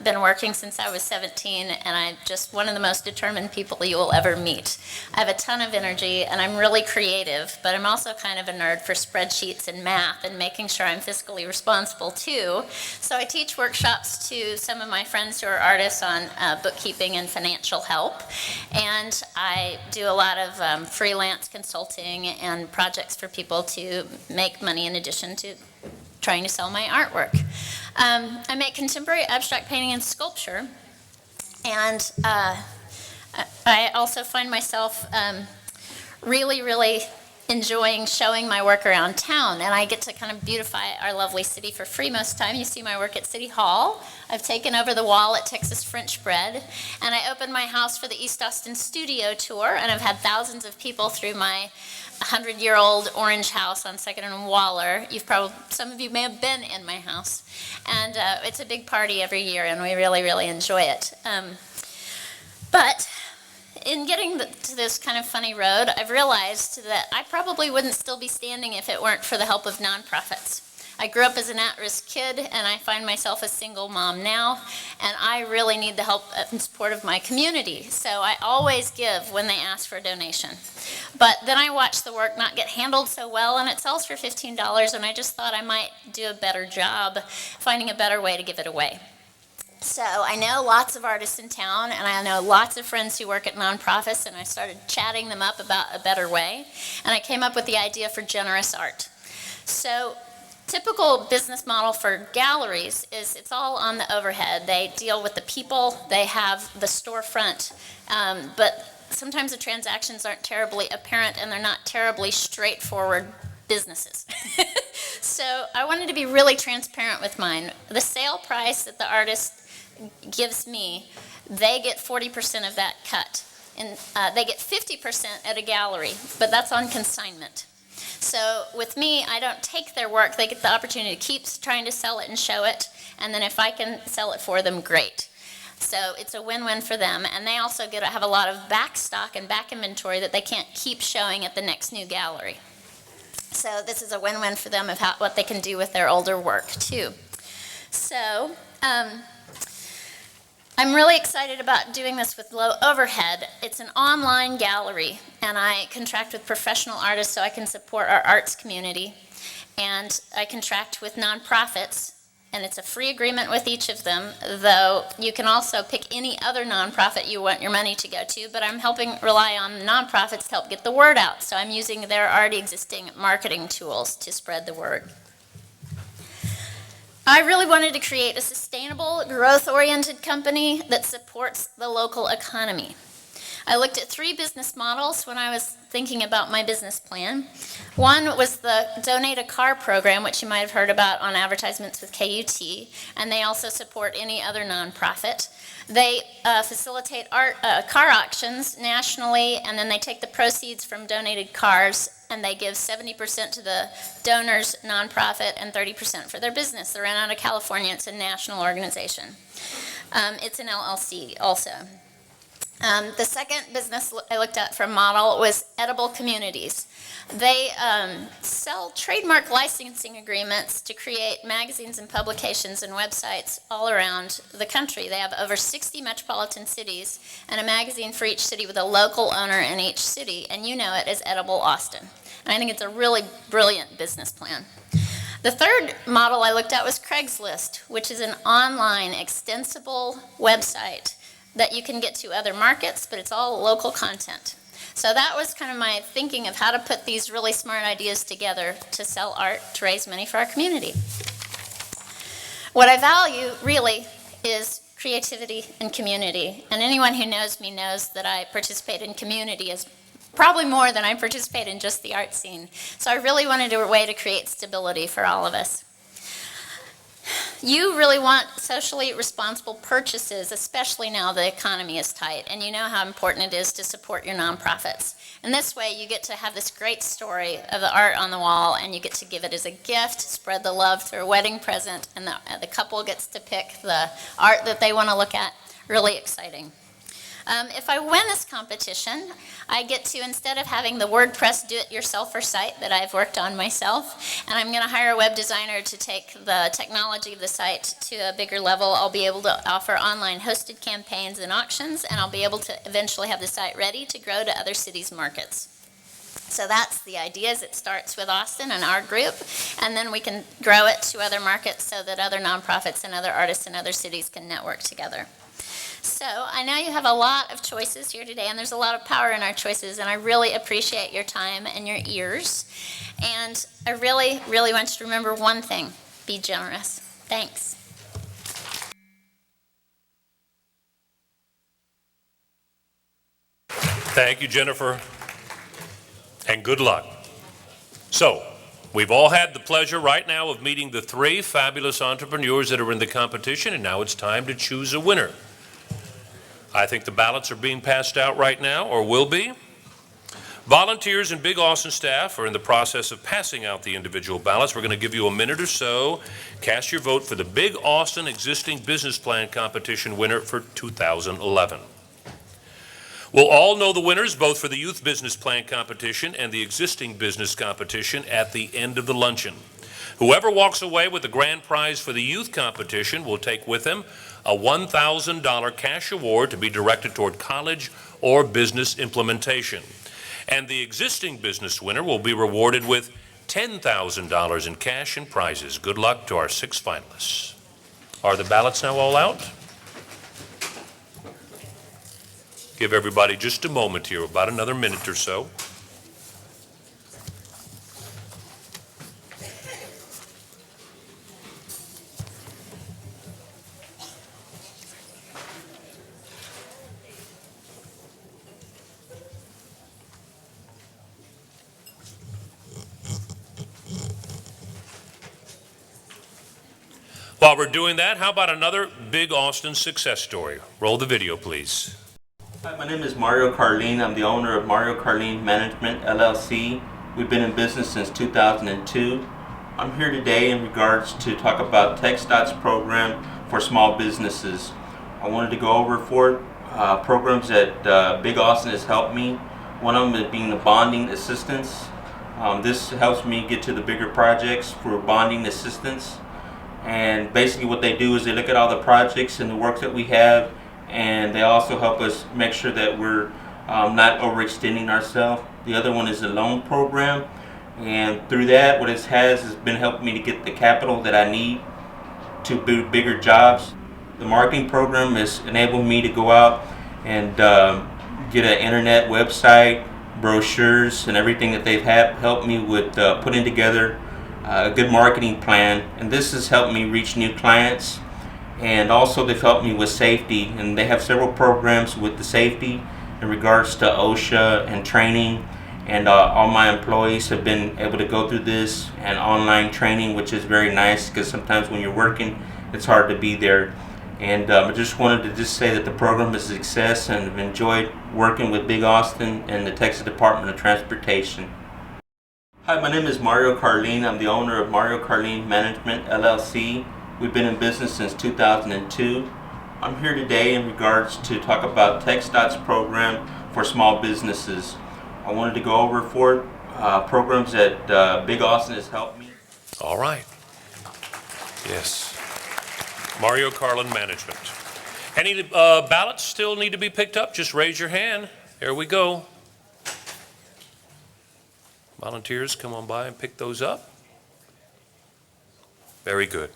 been working since I was 17, and I'm just one of the most determined people you will ever meet. I have a ton of energy, and I'm really creative, but I'm also kind of a nerd for spreadsheets and math and making sure I'm fiscally responsible too. So I teach workshops to some of my friends who are artists on bookkeeping and financial help, and I do a lot of freelance consulting and projects for people to make money in addition to trying to sell my artwork. I make contemporary abstract painting and sculpture, And I also find myself really enjoying showing my work around town, and I get to kind of beautify our lovely city for free most of the time. You see my work at City Hall. I've taken over the wall at Texas French Bread, and I opened my house for the East Austin Studio Tour, and I've had thousands of people through my 100-year-old orange house on 2nd and Waller. Some of you may have been in my house, and it's a big party every year, and we really enjoy it. But in getting to this kind of funny road, I've realized that I probably wouldn't still be standing if it weren't for the help of nonprofits. I grew up as an at-risk kid, and I find myself a single mom now, and I really need the help and support of my community. So I always give when they ask for a donation. But then I watch the work not get handled so well, and it sells for $15, and I just thought I might do a better job finding a better way to give it away. So I know lots of artists in town, and I know lots of friends who work at nonprofits, and I started chatting them up about a better way, and I came up with the idea for generous art. So typical business model for galleries is it's all on the overhead. They deal with the people, they have the storefront, but sometimes the transactions aren't terribly apparent, and they're not terribly straightforward businesses. So I wanted to be really transparent with mine. The sale price that the artist gives me, they get 40% of that cut. And they get 50% at a gallery, but that's on consignment. So with me, I don't take their work. They get the opportunity to keep trying to sell it and show it, and then if I can sell it for them, great. So it's a win-win for them, and they also get to have a lot of back stock and back inventory that they can't keep showing at the next new gallery. So this is a win-win for them of what they can do with their older work too. So I'm really excited about doing this with low overhead. It's an online gallery, and I contract with professional artists so I can support our arts community. And I contract with nonprofits, and it's a free agreement with each of them, though you can also pick any other nonprofit you want your money to go to, but I'm rely on nonprofits to help get the word out. So I'm using their already existing marketing tools to spread the word. I really wanted to create a sustainable, growth-oriented company that supports the local economy. I looked at 3 business models when I was thinking about my business plan. One was the Donate a Car program, which you might have heard about on advertisements with KUT, and they also support any other nonprofit. They facilitate car auctions nationally, and then they take the proceeds from donated cars and they give 70% to the donor's nonprofit and 30% for their business. They're run out of California. It's a national organization. It's an LLC also. The second business I looked at for model was Edible Communities. They sell trademark licensing agreements to create magazines and publications and websites all around the country. They have over 60 metropolitan cities and a magazine for each city with a local owner in each city, and you know it as Edible Austin. And I think it's a really brilliant business plan. The third model I looked at was Craigslist, which is an online extensible website that you can get to other markets, but it's all local content. So that was kind of my thinking of how to put these really smart ideas together to sell art to raise money for our community. What I value really is creativity and community. And anyone who knows me knows that I participate in community as probably more than I participate in just the art scene. So I really wanted a way to create stability for all of us. You really want socially responsible purchases, especially now the economy is tight, and you know how important it is to support your nonprofits. And this way you get to have this great story of the art on the wall, and you get to give it as a gift, spread the love through a wedding present, and the couple gets to pick the art that they want to look at. Really exciting. If I win this competition, I get to, instead of having the WordPress do-it-yourselfer site that I've worked on myself, and I'm going to hire a web designer to take the technology of the site to a bigger level, I'll be able to offer online hosted campaigns and auctions, and I'll be able to eventually have the site ready to grow to other cities' markets. So that's the idea, is it starts with Austin and our group, and then we can grow it to other markets so that other nonprofits and other artists in other cities can network together. So I know you have a lot of choices here today, and there's a lot of power in our choices, and I really appreciate your time and your ears. And I really want you to remember one thing: be generous. Thanks. Thank you, Jennifer, and good luck. So, we've all had the pleasure right now of meeting the 3 fabulous entrepreneurs that are in the competition, and now it's time to choose a winner. I think the ballots are being passed out right now, or will be. Volunteers and Big Austin staff are in the process of passing out the individual ballots. We're going to give you a minute or so. Cast your vote for the Big Austin Existing Business Plan Competition winner for 2011. We'll all know the winners, both for the Youth Business Plan Competition and the Existing Business Competition, at the end of the luncheon. Whoever walks away with the grand prize for the Youth Competition will take with him a $1,000 cash award to be directed toward college or business implementation. And the Existing Business winner will be rewarded with $10,000 in cash and prizes. Good luck to our 6 finalists. Are the ballots now all out? Give everybody just a moment here, about another minute or so. While we're doing that, how about another Big Austin success story? Roll the video, please. Hi, my name is Mario Carlin. I'm the owner of Mario Carlin Management, LLC. We've been in business since 2002. I'm here today in regards to talk about TxDOT's program for small businesses. I wanted to go over 4 programs that Big Austin has helped me. One of them is being the bonding assistance. This helps me get to the bigger projects for bonding assistance. And basically what they do is they look at all the projects and the work that we have, and they also help us make sure that we're not overextending ourselves. The other one is the loan program, and through that what it has been helping me to get the capital that I need to do bigger jobs. The marketing program has enabled me to go out and get an internet website, brochures, and everything that they've helped me with putting together a good marketing plan, and this has helped me reach new clients. And also they've helped me with safety, and they have several programs with the safety in regards to OSHA and training, and all my employees have been able to go through this and online training, which is very nice because sometimes when you're working it's hard to be there. And I just wanted to say that the program is a success, and I've enjoyed working with Big Austin and the Texas Department of Transportation. Hi, my name is Mario Carlin. I'm the owner of Mario Carlin Management, LLC. We've been in business since 2002. I'm here today in regards to talk about TxDOT's program for small businesses. I wanted to go over 4 programs that Big Austin has helped me. All right. Yes. Mario Carlin Management. Any ballots still need to be picked up? Just raise your hand. There we go. Volunteers, come on by and pick those up. Very good.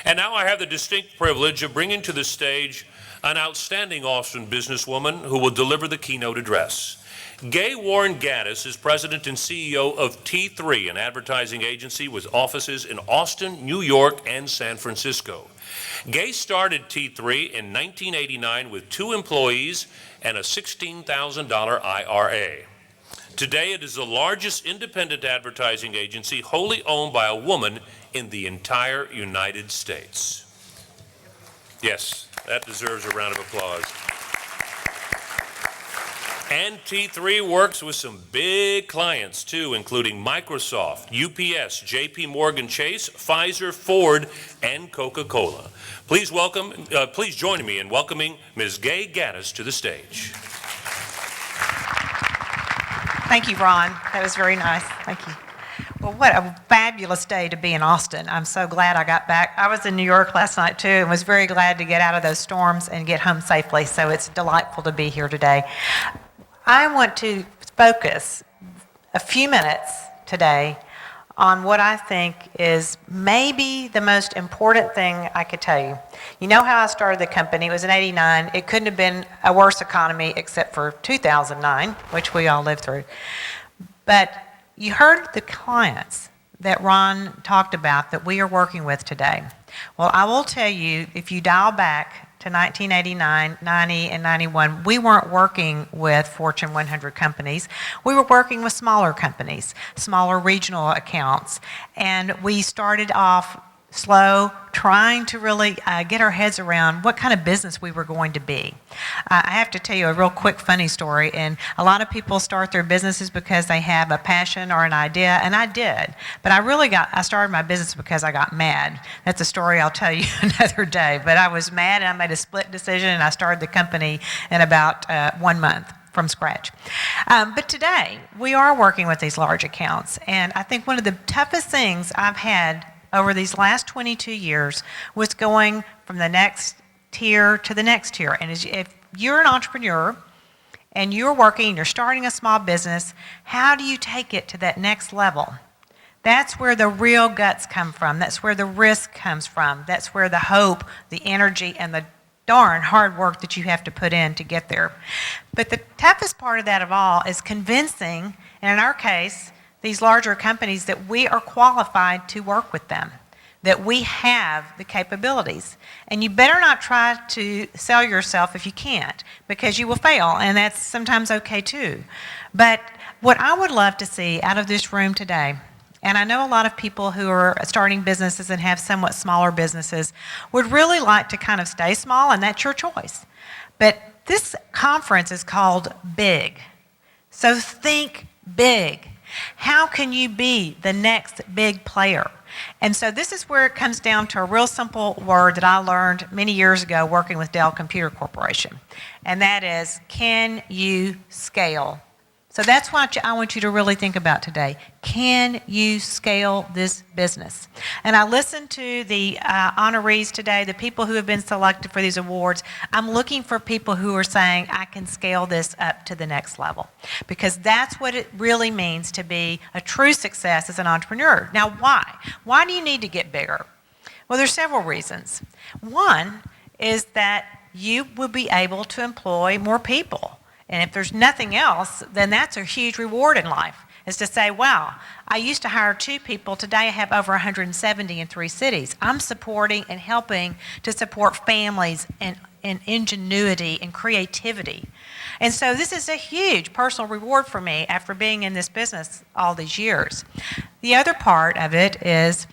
And now I have the distinct privilege of bringing to the stage an outstanding Austin businesswoman who will deliver the keynote address. Gay Warren Gaddis is president and CEO of T3, an advertising agency with offices in Austin, New York, and San Francisco. Gay started T3 in 1989 with 2 employees and a $16,000 IRA. Today, it is the largest independent advertising agency wholly owned by a woman in the entire United States. Yes, that deserves a round of applause. And T3 works with some big clients too, including Microsoft, UPS, JP Morgan Chase, Pfizer, Ford, and Coca-Cola. Please join me in welcoming Ms. Gay Gaddis to the stage. Thank you, Ron. That was very nice. Thank you. Well, what a fabulous day to be in Austin. I'm so glad I got back. I was in New York last night too and was very glad to get out of those storms and get home safely, so it's delightful to be here today. I want to focus a few minutes today on what I think is maybe the most important thing I could tell you. You know how I started the company? It was in '89. It couldn't have been a worse economy except for 2009, which we all lived through. But you heard the clients that Ron talked about that we are working with today. Well, I will tell you, if you dial back to 1989, 90, and 91, we weren't working with Fortune 100 companies. We were working with smaller companies, smaller regional accounts. And we started off slow, trying to really get our heads around what kind of business we were going to be. I have to tell you a real quick funny story, and a lot of people start their businesses because they have a passion or an idea, and I did. But I started my business because I got mad. That's a story I'll tell you another day. But I was mad, and I made a split decision, and I started the company in about 1 month from scratch. But today, we are working with these large accounts, and I think one of the toughest things I've had over these last 22 years was going from the next tier to the next tier. And if you're an entrepreneur and you're working and you're starting a small business, how do you take it to that next level? That's where the real guts come from. That's where the risk comes from. That's where the hope, the energy, and the darn hard work that you have to put in to get there. But the toughest part of that of all is convincing, and in our case, these larger companies, that we are qualified to work with them, that we have the capabilities. And you better not try to sell yourself if you can't, because you will fail, and that's sometimes okay too. But what I would love to see out of this room today, and I know a lot of people who are starting businesses and have somewhat smaller businesses would really like to kind of stay small, and that's your choice. But this conference is called BiG. So think big. How can you be the next big player? And so this is where it comes down to a real simple word that I learned many years ago working with Dell Computer Corporation. And that is, can you scale? So that's what I want you to really think about today. Can you scale this business? And I listened to the honorees today, the people who have been selected for these awards. I'm looking for people who are saying, I can scale this up to the next level. Because that's what it really means to be a true success as an entrepreneur. Now, why? Why do you need to get bigger? Well, there's several reasons. One is that you will be able to employ more people. And if there's nothing else, then that's a huge reward in life, is to say, wow, I used to hire 2 people. Today I have over 170 in 3 cities. I'm supporting and helping to support families and ingenuity and creativity. And so this is a huge personal reward for me after being in this business all these years. The other part of it is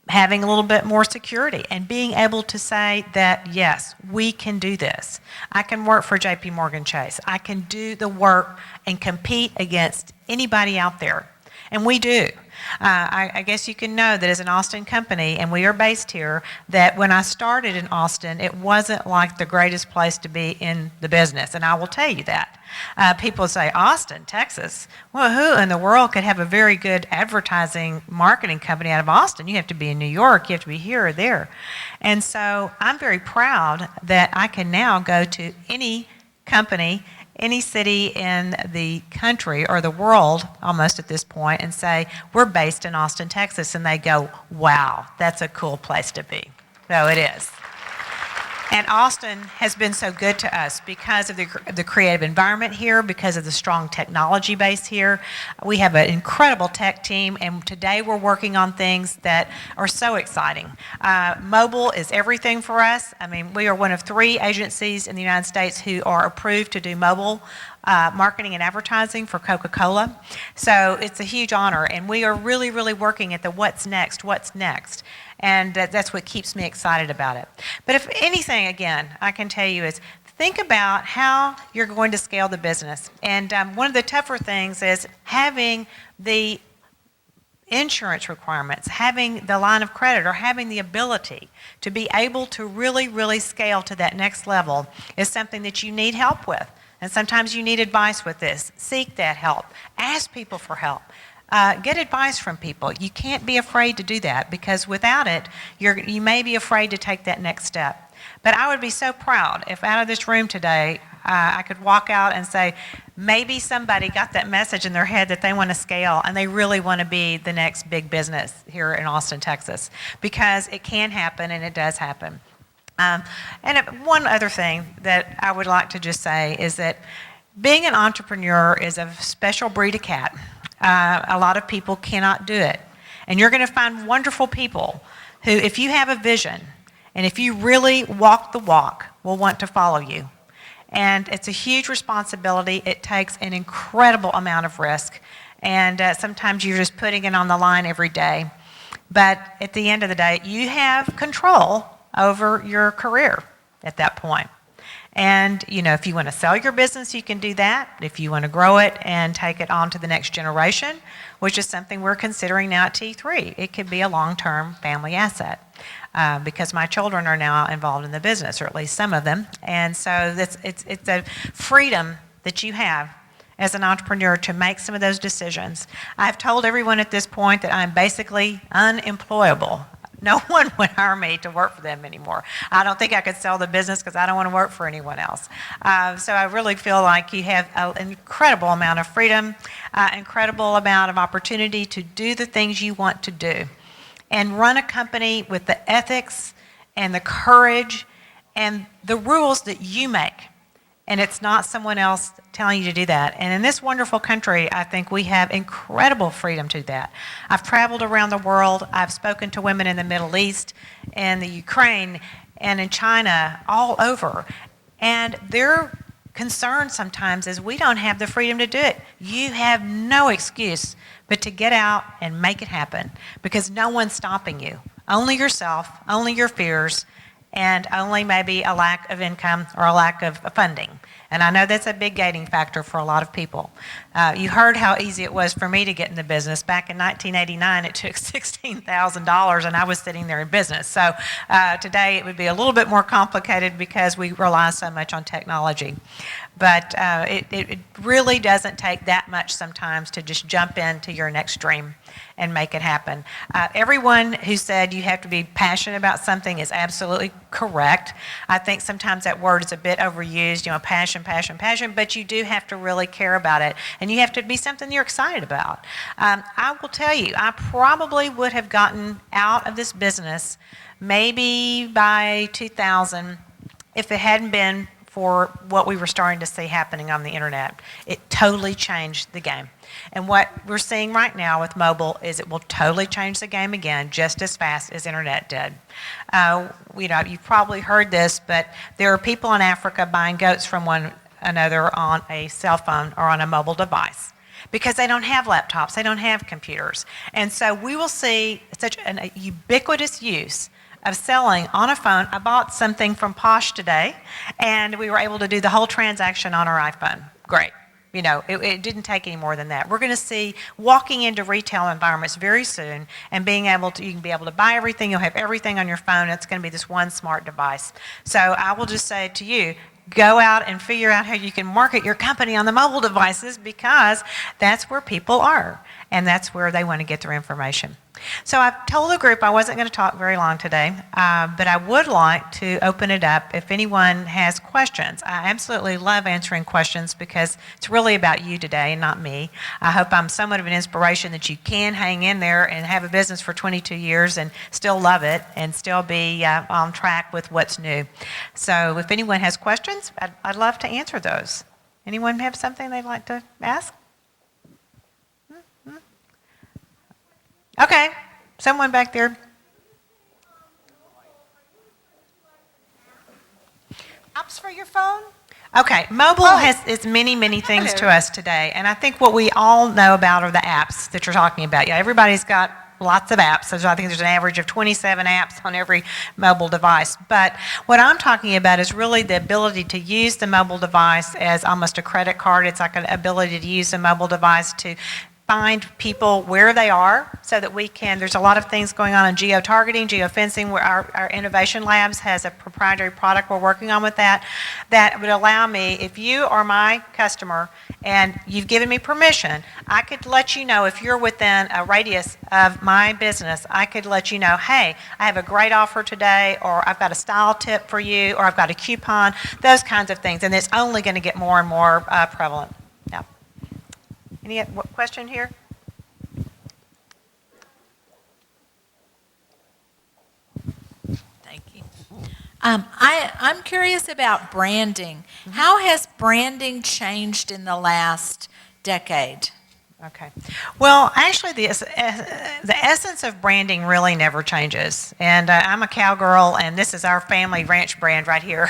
having a little bit more security and being able to say that, yes, we can do this. I can work for JP Morgan Chase. I can do the work and compete against anybody out there. And we do. I guess you can know that as an Austin company, and we are based here, that when I started in Austin, it wasn't like the greatest place to be in the business, and I will tell you that. People say, Austin, Texas? Well, who in the world could have a very good advertising marketing company out of Austin? You have to be in New York, you have to be here or there. And so I'm very proud that I can now go to any company, any city in the country or the world almost at this point and say, we're based in Austin, Texas, and they go, wow, that's a cool place to be. So it is. And Austin has been so good to us because of the creative environment here, because of the strong technology base here. We have an incredible tech team, and today we're working on things that are so exciting. Mobile is everything for us. I mean, we are one of 3 agencies in the United States who are approved to do mobile marketing and advertising for Coca-Cola. So it's a huge honor, and we are really, really working at the what's next. And that's what keeps me excited about it. But if anything, again, I can tell you is think about how you're going to scale the business. And one of the tougher things is having the insurance requirements, having the line of credit, or having the ability to be able to really, really scale to that next level is something that you need help with. And sometimes you need advice with this. Seek that help. Ask people for help. Get advice from people. You can't be afraid to do that, because without it, you may be afraid to take that next step. But I would be so proud if out of this room today, I could walk out and say, maybe somebody got that message in their head that they want to scale and they really want to be the next big business here in Austin, Texas, because it can happen and it does happen. And one other thing that I would like to just say is that being an entrepreneur is a special breed of cat. A lot of people cannot do it. And you're going to find wonderful people who, if you have a vision And if you really walk the walk, we'll want to follow you. And it's a huge responsibility. It takes an incredible amount of risk. And sometimes you're just putting it on the line every day. But at the end of the day, you have control over your career at that point. And, you know, if you want to sell your business, you can do that. If you want to grow it and take it on to the next generation, which is something we're considering now at T3, it could be a long-term family asset. Because my children are now involved in the business, or at least some of them. And so it's a freedom that you have as an entrepreneur to make some of those decisions. I've told everyone at this point that I'm basically unemployable. No one would hire me to work for them anymore. I don't think I could sell the business because I don't want to work for anyone else. So I really feel like you have an incredible amount of freedom, incredible amount of opportunity to do the things you want to do. And run a company with the ethics and the courage and the rules that you make. And it's not someone else telling you to do that. And in this wonderful country, I think we have incredible freedom to do that. I've traveled around the world. I've spoken to women in the Middle East and the Ukraine and in China, all over. And their concern sometimes is we don't have the freedom to do it. You have no excuse but to get out and make it happen, because no one's stopping you. Only yourself, only your fears, and only maybe a lack of income or a lack of funding. And I know that's a big gating factor for a lot of people. You heard how easy it was for me to get in the business. Back in 1989, it took $16,000, and I was sitting there in business. So today it would be a little bit more complicated because we rely so much on technology. But it really doesn't take that much sometimes to just jump into your next dream and make it happen. Everyone who said you have to be passionate about something is absolutely correct. I think sometimes that word is a bit overused, you know, passion, passion, passion, but you do have to really care about it, and you have to be something you're excited about. I will tell you, I probably would have gotten out of this business maybe by 2000 if it hadn't been for what we were starting to see happening on the internet. It totally changed the game. And what we're seeing right now with mobile is it will totally change the game again just as fast as internet did. You know, you've probably heard this, but there are people in Africa buying goats from one another on a cell phone or on a mobile device because they don't have laptops, they don't have computers. And so we will see such a ubiquitous use of selling on a phone. I bought something from Posh today, and we were able to do the whole transaction on our iPhone. Great. You know, it didn't take any more than that. We're going to see walking into retail environments very soon and being able to, you can be able to buy everything, you'll have everything on your phone, it's going to be this one smart device. So I will just say to you, go out and figure out how you can market your company on the mobile devices, because that's where people are, and that's where they want to get their information. So I've told the group I wasn't going to talk very long today, but I would like to open it up if anyone has questions. I absolutely love answering questions because it's really about you today and not me. I hope I'm somewhat of an inspiration that you can hang in there and have a business for 22 years and still love it and still be on track with what's new. So if anyone has questions, I'd love to answer those. Anyone have something they'd like to ask? Okay, someone back there. Apps for your phone? Okay, mobile is many, many things to us today, and I think what we all know about are the apps that you're talking about. Yeah, everybody's got lots of apps. So I think there's an average of 27 apps on every mobile device. But what I'm talking about is really the ability to use the mobile device as almost a credit card. It's like an ability to use the mobile device to find people where they are so that we can, there's a lot of things going on in geo-targeting, geo-fencing, where our innovation labs has a proprietary product we're working on with that would allow me, if you are my customer and you've given me permission, I could let you know if you're within a radius of my business, I could let you know, hey, I have a great offer today, or I've got a style tip for you, or I've got a coupon, those kinds of things, and it's only going to get more and more prevalent. Yeah. Any question here? Thank you. I'm curious about branding. How has branding changed in the last decade? Okay. Well, actually, the essence of branding really never changes. And I'm a cowgirl, and this is our family ranch brand right here.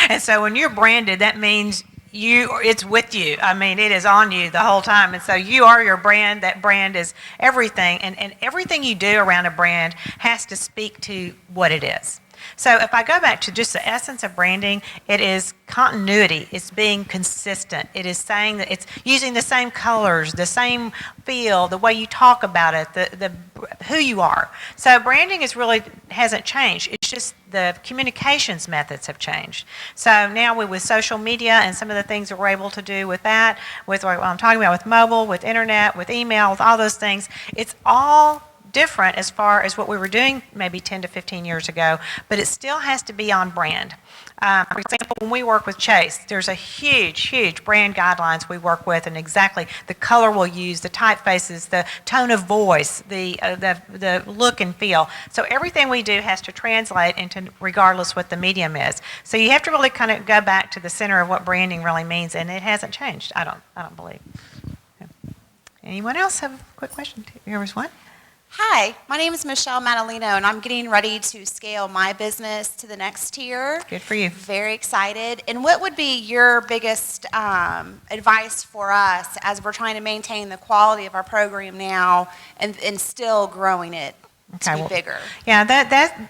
And so when you're branded, that means it's with you. I mean, it is on you the whole time. And so you are your brand. That brand is everything. And everything you do around a brand has to speak to what it is. So if I go back to just the essence of branding, it is continuity. It's being consistent. It is saying that it's using the same colors, the same feel, the way you talk about it, who you are. So branding hasn't changed. It's just the communications methods have changed. So now with social media and some of the things that we're able to do with that, with what I'm talking about with mobile, with internet, with email, with all those things, it's all different as far as what we were doing maybe 10 to 15 years ago, but it still has to be on brand. For example, when we work with Chase, there's a huge brand guidelines we work with, and exactly the color we'll use, the typefaces, the tone of voice, the look and feel. So everything we do has to translate into regardless what the medium is. So you have to really kind of go back to the center of what branding really means, and it hasn't changed. I don't believe. Anyone else have a quick question? Here was one. Hi, my name is Michelle Madalino, and I'm getting ready to scale my business to the next tier. Good for you. Very excited. And what would be your biggest advice for us as we're trying to maintain the quality of our program now and still growing it to be bigger? Yeah,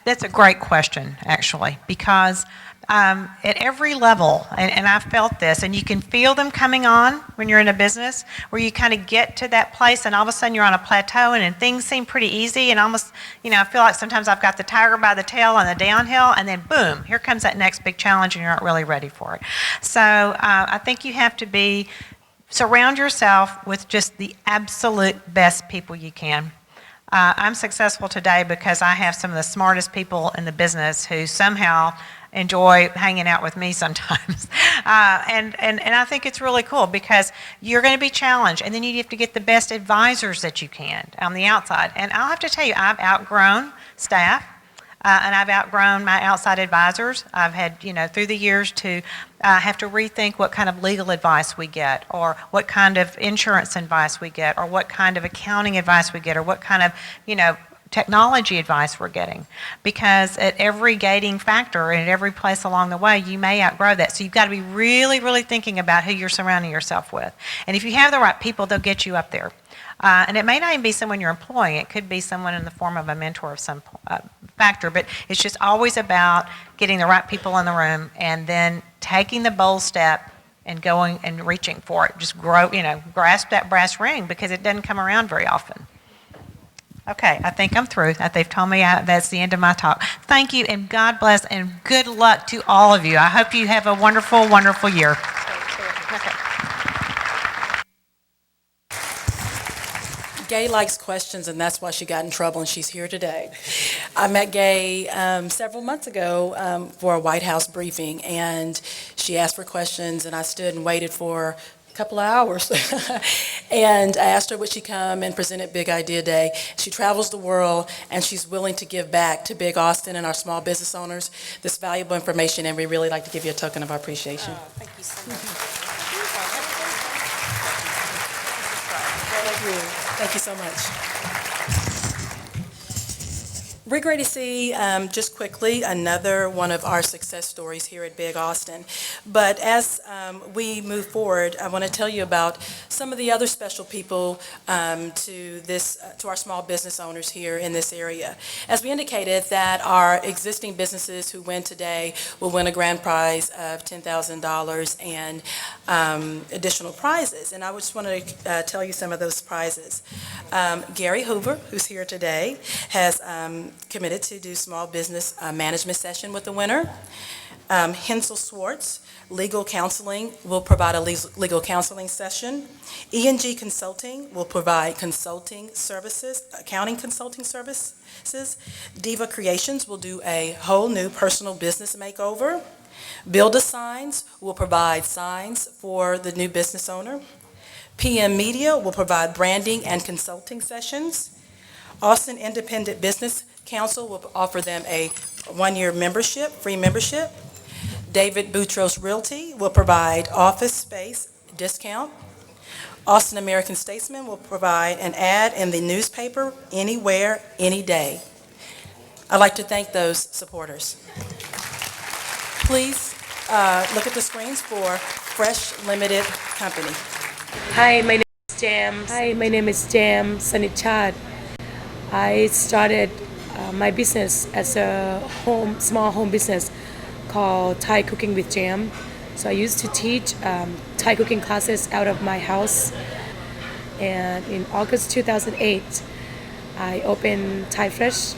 that's a great question, actually, because at every level, and I've felt this, and you can feel them coming on when you're in a business, where you kind of get to that place and all of a sudden you're on a plateau and things seem pretty easy, and almost, I feel like sometimes I've got the tiger by the tail on the downhill, and then boom, here comes that next big challenge and you're not really ready for it. So I think you have to surround yourself with just the absolute best people you can. I'm successful today because I have some of the smartest people in the business who somehow enjoy hanging out with me sometimes. And I think it's really cool because you're going to be challenged, and then you have to get the best advisors that you can on the outside. And I'll have to tell you, I've outgrown staff, and I've outgrown my outside advisors. I've had, through the years to have to rethink what kind of legal advice we get, or what kind of insurance advice we get, or what kind of accounting advice we get, or what kind of, technology advice we're getting, because at every gating factor and at every place along the way you may outgrow that. So you've got to be really, really thinking about who you're surrounding yourself with, and if you have the right people, they'll get you up there. And it may not even be someone you're employing. It could be someone in the form of a mentor of some factor, but it's just always about getting the right people in the room and then taking the bold step and going and reaching for it. Just grasp that brass ring, because it doesn't come around very often. Okay, I think I'm through. They've told me that's the end of my talk. Thank you, and God bless, and good luck to all of you. I hope you have a wonderful, wonderful year. Okay. Gay likes questions, and that's why she got in trouble, and she's here today. I met Gay several months ago for a White House briefing, and she asked for questions, and I stood and waited for couple of hours and I asked her would she come and present at Big Idea Day. She travels the world, and she's willing to give back to Big Austin and our small business owners this valuable information, and we really like to give you a token of our appreciation. Oh, thank you so much. Thank you so much. We're great to see, just quickly, another one of our success stories here at Big Austin. But as we move forward, I want to tell you about some of the other special people to our small business owners here in this area. As we indicated, that our existing businesses who win today will win a grand prize of $10,000 and additional prizes. And I just want to tell you some of those prizes. Gary Hoover, who's here today, has committed to do small business management session with the winner. Hensel Swartz, legal counseling, will provide a legal counseling session. E&G Consulting will provide consulting services, accounting consulting services. Diva Creations will do a whole new personal business makeover. Build a Signs will provide signs for the new business owner. PM Media will provide branding and consulting sessions. Austin Independent Business Council will offer them a one-year membership, free membership. David Boutros Realty will provide office space discount. Austin American-Statesman will provide an ad in the newspaper anywhere, any day. I'd like to thank those supporters. Please look at the screens for Fresh Limited Company. Hi, my name is Jam. Hi, my name is Jam Sanichad. I started my business as a small home business called Thai Cooking with Jam. So I used to teach Thai cooking classes out of my house. And in August 2008, I opened Thai Fresh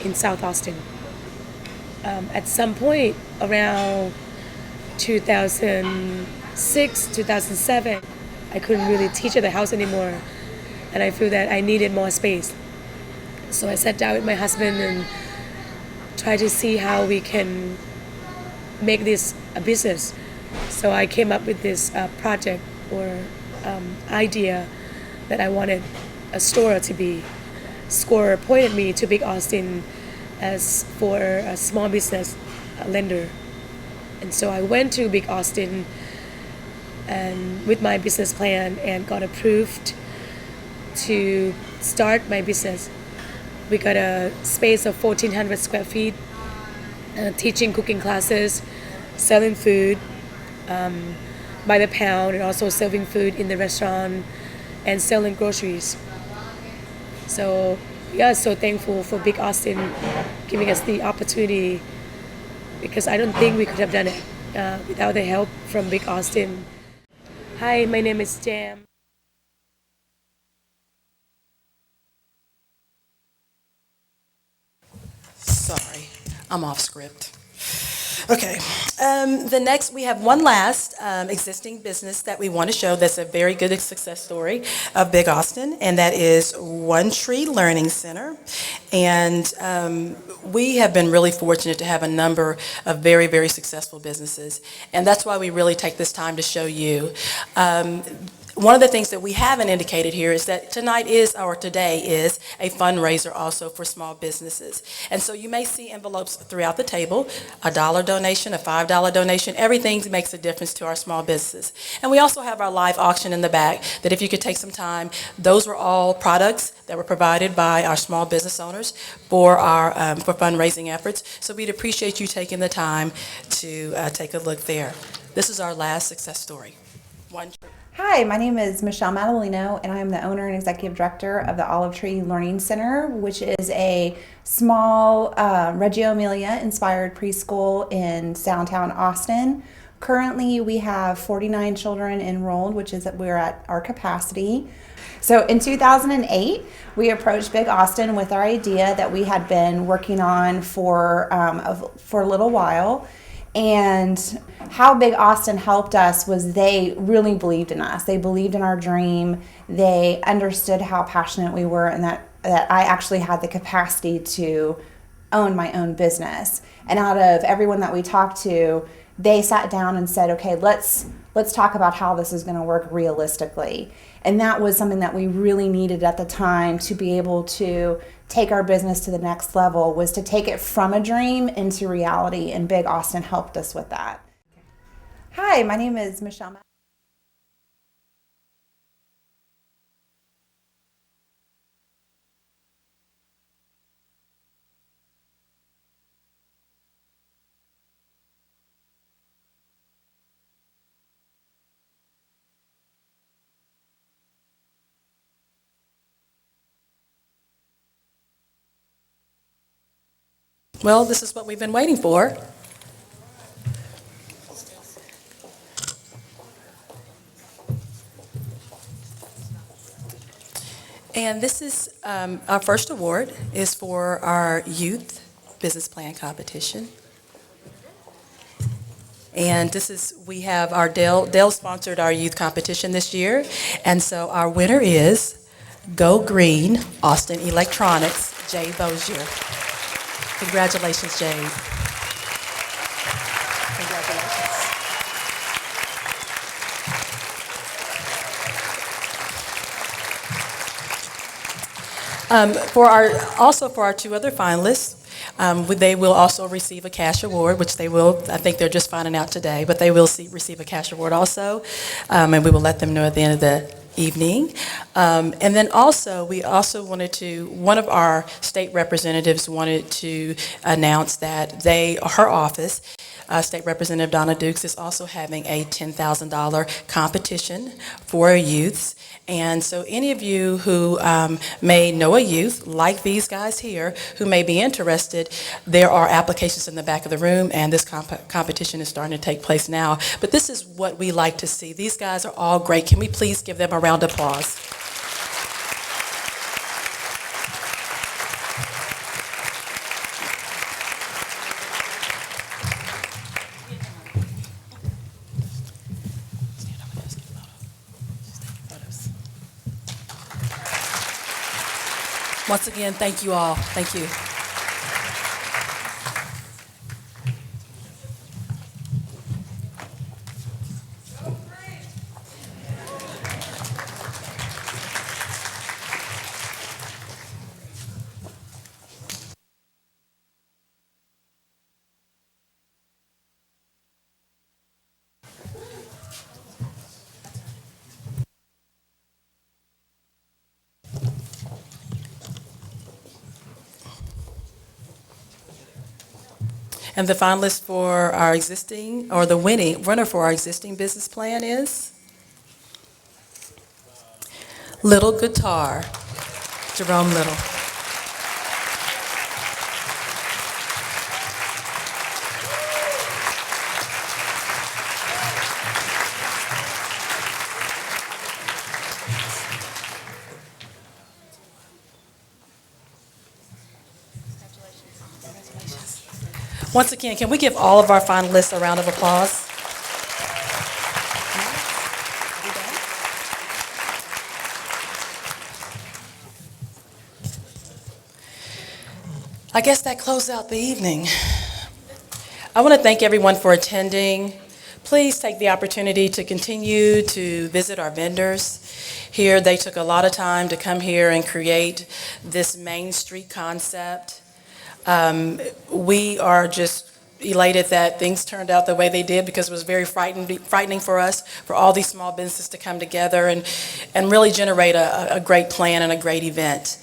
in South Austin. At some point around 2006, 2007, I couldn't really teach at the house anymore, and I feel that I needed more space. So I sat down with my husband and tried to see how we can make this a business. So I came up with this project or idea that I wanted a store to be. SCORE pointed me to Big Austin as for a small business lender. And so I went to Big Austin and with my business plan and got approved to start my business. We got a space of 1,400 square feet, teaching cooking classes, selling food by the pound, and also serving food in the restaurant and selling groceries. So we are so thankful for Big Austin giving us the opportunity, because I don't think we could have done it without the help from Big Austin. Hi, my name is Jam. Sorry, I'm off script. Okay, the next, we have one last existing business that we want to show that's a very good success story of Big Austin, and that is One Tree Learning Center. And we have been really fortunate to have a number of very, very successful businesses, and that's why we really take this time to show you. One of the things that we haven't indicated here is that today is a fundraiser also for small businesses. And so you may see envelopes throughout the table, a $1 donation, a $5 donation, everything makes a difference to our small businesses. And we also have our live auction in the back that if you could take some time, those were all products that were provided by our small business owners for our for fundraising efforts. So we'd appreciate you taking the time to take a look there. This is our last success story. One Tree. Hi, my name is Michelle Madalino, and I am the owner and executive director of the Olive Tree Learning Center, which is a small Reggio Emilia inspired preschool in downtown Austin. Currently, we have 49 children enrolled, which is that we're at our capacity. So in 2008, we approached Big Austin with our idea that we had been working on for a little while. And how Big Austin helped us was they really believed in us. They believed in our dream. They understood how passionate we were, and that I actually had the capacity to own my own business. And out of everyone that we talked to, they sat down and said, okay, let's talk about how this is going to work realistically. And that was something that we really needed at the time to be able to take our business to the next level, was to take it from a dream into reality, and Big Austin helped us with that. Hi, my name is Michelle. Well, this is what we've been waiting for. And this is our first award is for our youth business plan competition. And this is, we have our Dell sponsored our youth competition this year. And so our winner is Go Green Austin Electronics, Jay Bozier. Congratulations, Jay. Congratulations. For our two other finalists, They will also receive a cash award, which they will, I think they're just finding out today, but they will receive a cash award also, and we will let them know at the end of the evening. And then also, we also wanted to, one of our state representatives wanted to announce that her office, State Representative Donna Dukes, is also having a $10,000 competition for youths. And so any of you who may know a youth, like these guys here, who may be interested, there are applications in the back of the room, and this competition is starting to take place now. But this is what we like to see. These guys are all great. Can we please give them a round of applause? Once again, thank you all. Thank you. And the finalist for our existing, or the winner for our existing business plan is Little Guitar, Jerome Little. Once again, can we give all of our finalists a round of applause? I guess that closed out the evening. I want to thank everyone for attending. Please take the opportunity to continue to visit our vendors. Here, they took a lot of time to come here and create this Main Street concept. We are just elated that things turned out the way they did, because it was very frightening for us, for all these small businesses to come together and really generate a great plan and a great event.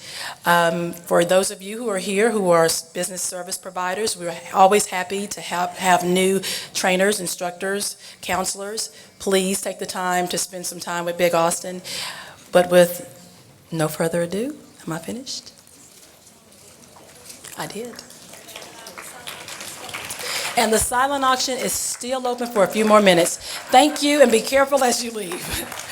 For those of you who are here who are business service providers, we're always happy to have new trainers, instructors, counselors. Please take the time to spend some time with Big Austin. But with no further ado, am I finished? I did. And the silent auction is still open for a few more minutes. Thank you, and be careful as you leave.